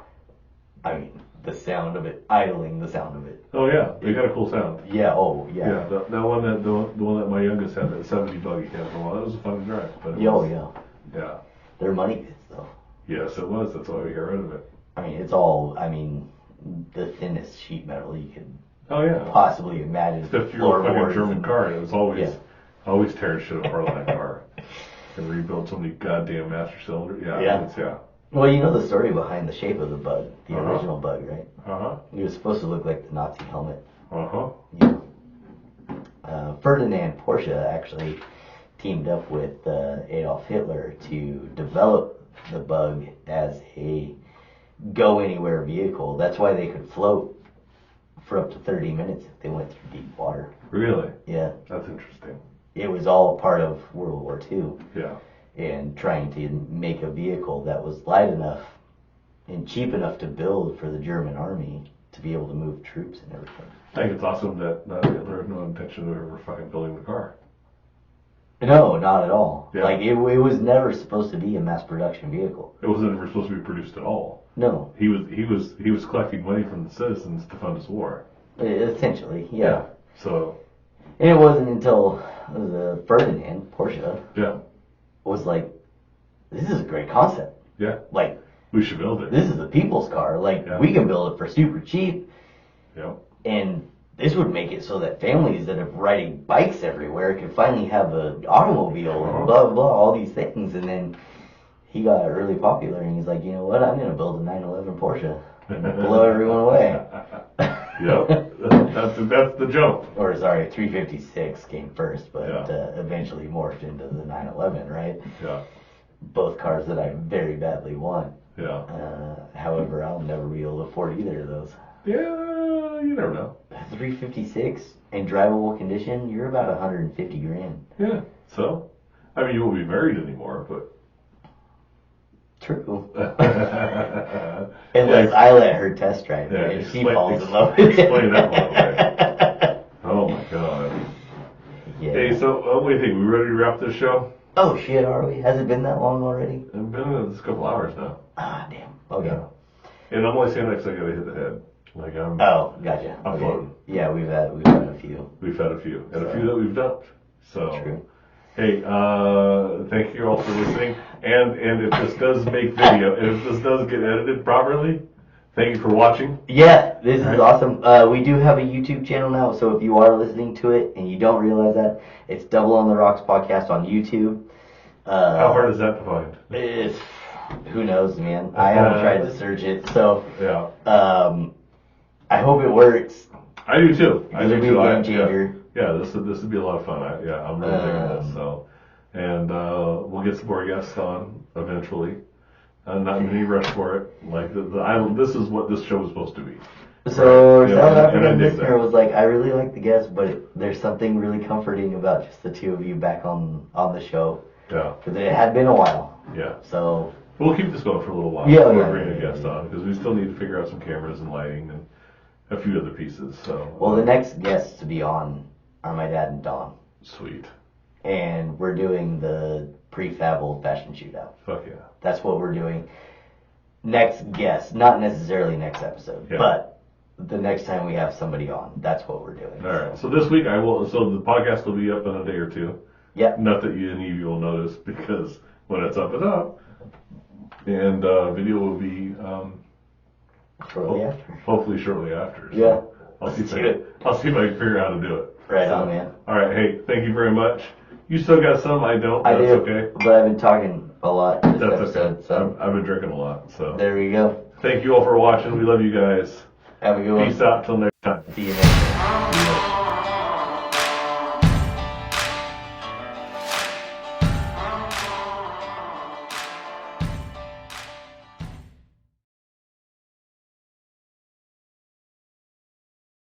I mean, the sound of it, idling, the sound of it. Oh yeah, they got a cool sound. Yeah. Oh yeah. Yeah, the one that my youngest had, that 70 buggy had for a while. That was a fun drive. But it Yeah. was, Yeah. Yeah. They're money pits though. Yes, it was. That's why we got rid of it. I mean, it's all. I mean, the thinnest sheet metal you could Oh yeah. possibly imagine. 50-year-old fucking Floorboards German and- car. It was always Yeah. always tearing shit apart on that car. And rebuild so many goddamn master cylinders. Yeah. Yeah. Yeah. Well, you know the story behind the shape of the bug, the Uh-huh. original bug, right? Uh-huh. It was supposed to look like the Nazi helmet. Uh-huh. Yeah. Ferdinand Porsche actually teamed up with Adolf Hitler to develop the bug as a go-anywhere vehicle. That's why they could float for up to 30 minutes if they went through deep water. Really? Yeah. That's interesting. It was all part of World War II Yeah. and trying to make a vehicle that was light enough and cheap enough to build for the German army to be able to move troops and everything. I think it's awesome that Hitler had no intention of ever fucking building the car. No, not at all. Yeah. Like, it was never supposed to be a mass production vehicle. It wasn't ever supposed to be produced at all. No. He was collecting money from the citizens to fund his war. Essentially, yeah. So And it wasn't until the Ferdinand, Porsche, yeah. was like, this is a great concept. Yeah. Like, We should build it. this is a people's car. Like, Yeah. we can build it for super cheap. Yeah. And this would make it so that families that are riding bikes everywhere can finally have an automobile Uh-huh. and blah, blah, blah, all these things. And then he got really popular, and he's like, you know what? I'm gonna build a 911 Porsche and blow everyone away. Yep, that's the jump. Or sorry, 356 came first, but Yeah. eventually morphed into the 911, right? Yeah, Both cars that I very badly want. yeah. However, I'll never be able to afford either of those. Yeah, you never know. 356 in drivable condition, you're about 150 grand. Yeah, so, I mean, you won't be married anymore, but. True. Unless Unless I let her test drive it, Yeah, and she explain- falls in love with it. explain that one away. Oh my god. Yeah. Hey, so what do you think? We ready to wrap this show? Oh shit, are we? Has it been that long already? It's been a couple hours now. Ah, damn. Okay. Yeah. And I'm only saying that 'cause I gotta hit the head. Like I'm. Oh, gotcha. I'm Okay. floating. Yeah, we've had a few. We've had a few, and a So- few that we've dumped. So. True. Hey, thank you all for listening. And if this does make video, and if this does get edited properly, thank you for watching. Yeah, this is Right. awesome. We do have a YouTube channel now, so if you are listening to it and you don't realize that, it's Double on the Rocks podcast on YouTube. How hard is that to find? It's, who knows, man. I haven't tried to search it, so Yeah, I hope it works. I do too. I It'll do be too. a game changer. Yeah, this would be a lot of fun. I'm really digging this. So, and we'll get some more guests on eventually. Not in any rush for it. Like this is what this show is supposed to be. So Yeah, South and I African dig listener that. was like, I really like the guest, but there's something really comforting about just the two of you back on the show. Yeah, Because it had been a while. yeah. So, We'll keep this going for a little while Yeah, before we yeah, bring a yeah, guest yeah. on because we still need to figure out some cameras and lighting and a few other pieces. So, well, the next guests to be on are my dad and Dawn. sweet. And we're doing the prefab old-fashioned shootout. Fuck yeah. That's what we're doing. Next guest, not necessarily next episode, Yeah. but the next time we have somebody on, that's what we're doing. All right. So this week so the podcast will be up in a day or two. Yep. Not that any of you will notice because when it's up, it's up. And video will be Shortly after. hopefully shortly after. So Yeah. I'll see if Let's do it. I can figure out how to do it. Right So, on, man. All right. Hey, thank you very much. You still got some. I don't. I That's do, okay. but I've been talking a lot this That's episode, okay. so I've been drinking a lot. So there we go. thank you all for watching. We love you guys. Have a good one. Peace out till next time. See you next time.